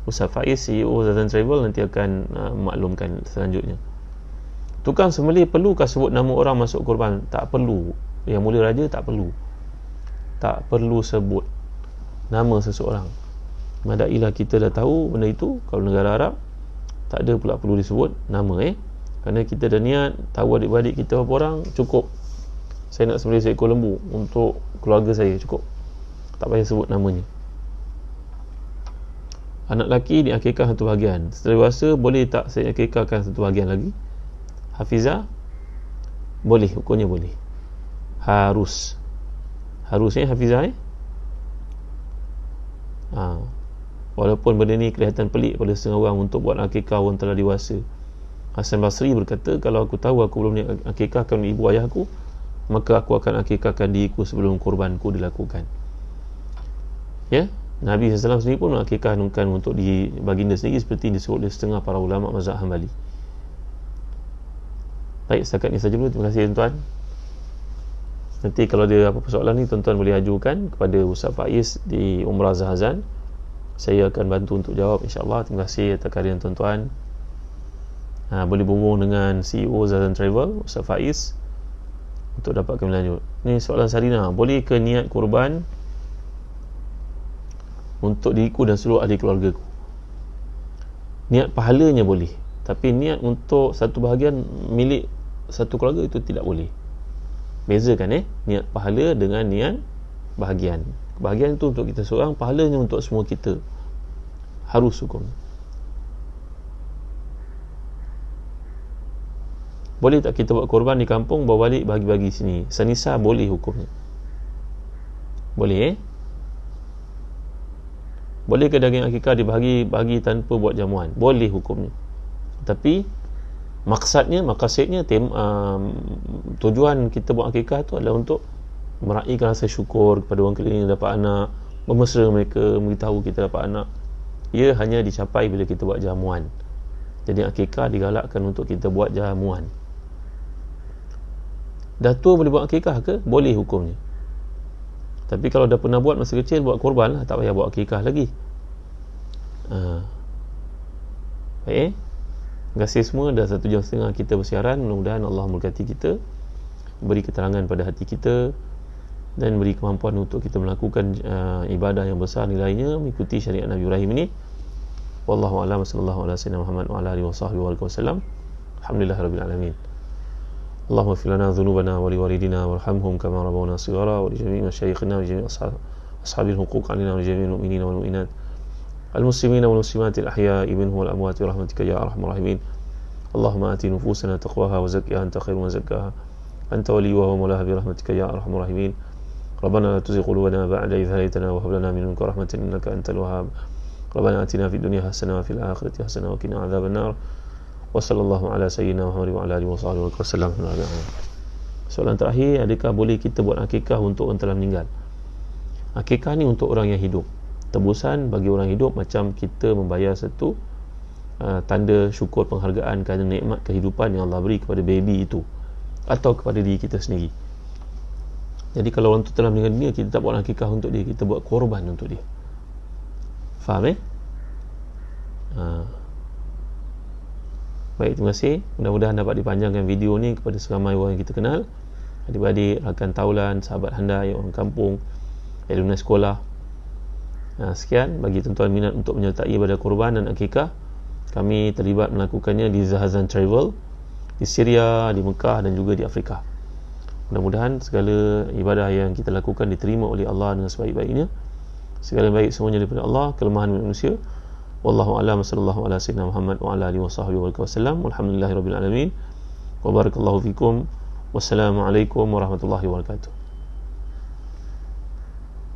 Ustaz Faiz, CEO Zahazan Travel, nanti akan maklumkan selanjutnya. Tukang sembelih perlukah sebut nama orang masuk korban? Tak perlu. Yang Mulia Raja tak perlu. Tak perlu sebut nama seseorang. Madailah kita dah tahu benda itu. Kalau negara Arab, tak ada pula perlu disebut nama. Kerana kita dah niat, tahu adik-adik kita berapa orang, cukup. Saya nak sembelih seekor lembu untuk keluarga saya, cukup. Tak payah sebut namanya. Anak lelaki diakikah satu bahagian. Setelah dewasa, boleh tak saya akikahkan satu bahagian lagi? Hafizah, boleh, hukumnya boleh. Harusnya Hafizah. Walaupun benda ni kelihatan pelik pada setengah orang untuk buat akikah orang telah dewasa. Hasan Basri berkata, kalau aku tahu aku belum akikahkan ibu ayahku, maka aku akan akikahkan diriku sebelum korbanku dilakukan. Ya, Nabi SAW sendiri pun mengakikahkan untuk di baginda sendiri, seperti disebut oleh setengah para ulama mazhab Hanbali. Baik, setakat ini saja dulu. Terima kasih tuan-tuan. Nanti kalau ada apa-apa soalan ni, tuan-tuan boleh ajukan kepada Ustaz Faiz di Umrah Zahazan. Saya akan bantu untuk jawab, insyaAllah. Terima kasih atas kehadiran tuan-tuan. Boleh berhubung dengan CEO Zahazan Travel, Ustaz Faiz, untuk dapatkan lanjut. Ni soalan Sarina, boleh ke niat korban untuk diriku dan seluruh ahli keluarga ku? Niat pahalanya boleh, tapi niat untuk satu bahagian milik satu keluarga itu tidak boleh. Bezakan niat pahala dengan niat bahagian. Bahagian itu untuk kita seorang, pahalanya untuk semua kita. Harus hukum. Boleh tak kita buat korban di kampung, bawa balik bagi-bagi sini? Sanisa boleh hukumnya. Boleh. Boleh ke daging akikah dibagi tanpa buat jamuan? Boleh hukumnya. Tapi maksadnya tujuan kita buat akikah tu adalah untuk meraihkan rasa syukur kepada orang keliling dapat anak, memesra mereka, memberitahu kita dapat anak. Ia hanya dicapai bila kita buat jamuan. Jadi akikah digalakkan untuk kita buat jamuan. Dah tua boleh buat akikah ke? Boleh hukumnya. Tapi kalau dah pernah buat masa kecil, buat korban lah, tak payah buat akikah lagi. Baik. Terima kasih semua. Dah 1 jam setengah kita bersiaran. Mudah-mudahan Allah memberkati kita, beri keterangan pada hati kita, dan beri kemampuan untuk kita melakukan ibadah yang besar nilainya, mengikuti syariat Nabi Ibrahim ini. Wallahu a'lam. Sallallahu alaihi wasallam Muhammad wa ala alihi wasallam. Alhamdulillahirabbil alamin. Allahumma ighfir lana dhunubana wa liwalidina warhamhum kama rabbawna shighara wa li jami'i masyayikhina wa li jami'i ashabil huquq 'alaina wa li jami'il mu'minina wal mu'minat al-muslimina wal muslimat al-ahya'i minhum wal amwat bi rahmatika ya arhamar rahimin. Allahumma ati nufusana taqwaha wa zakkiha anta khairu man zakkaha anta waliyuha wa mawlaha bi rahmatika ya arhamar rahimin. Rabbana la tuzigh qulubana ba'da idh hadaytana wa hab lana min ladunka rahmatan innaka antal wahhab. Rabbana atina fid dunya hasanah wa fil akhirati hasanah wa qina adzaban nar. Wa sallallahu ala sayyidina Muhammad wa ala alihi wasallam. Soalan terakhir, adakah boleh kita buat akikah untuk orang telah meninggal? Akikah ni untuk orang yang hidup. Tebusan bagi orang hidup macam kita membayar satu tanda syukur penghargaan kerana nikmat kehidupan yang Allah beri kepada baby itu atau kepada diri kita sendiri. Jadi kalau orang tu telah meninggal dunia, kita tak buat akikah untuk dia, kita buat korban untuk dia. Faham Baik, terima kasih. Mudah-mudahan dapat dipanjangkan video ni kepada seramai orang yang kita kenal, adik-adik, rakan taulan, sahabat handai, orang kampung, alumni sekolah. Sekian. Bagi tuan-tuan minat untuk menyertai ibadah korban dan akikah, kami terlibat melakukannya di Zahazan Travel, di Syria, di Mekah dan juga di Afrika. Mudah-mudahan segala ibadah yang kita lakukan diterima oleh Allah dengan sebaik-baiknya. Segala baik semuanya daripada Allah, kelemahan manusia. Wallahu a'lam. Sallallahu ala sayyidina Muhammad wa ala alihi wasallam. Walhamdulillahirabbil alamin. Wa barakallahu fikum. Wassalamu alaikum warahmatullahi wabarakatuh.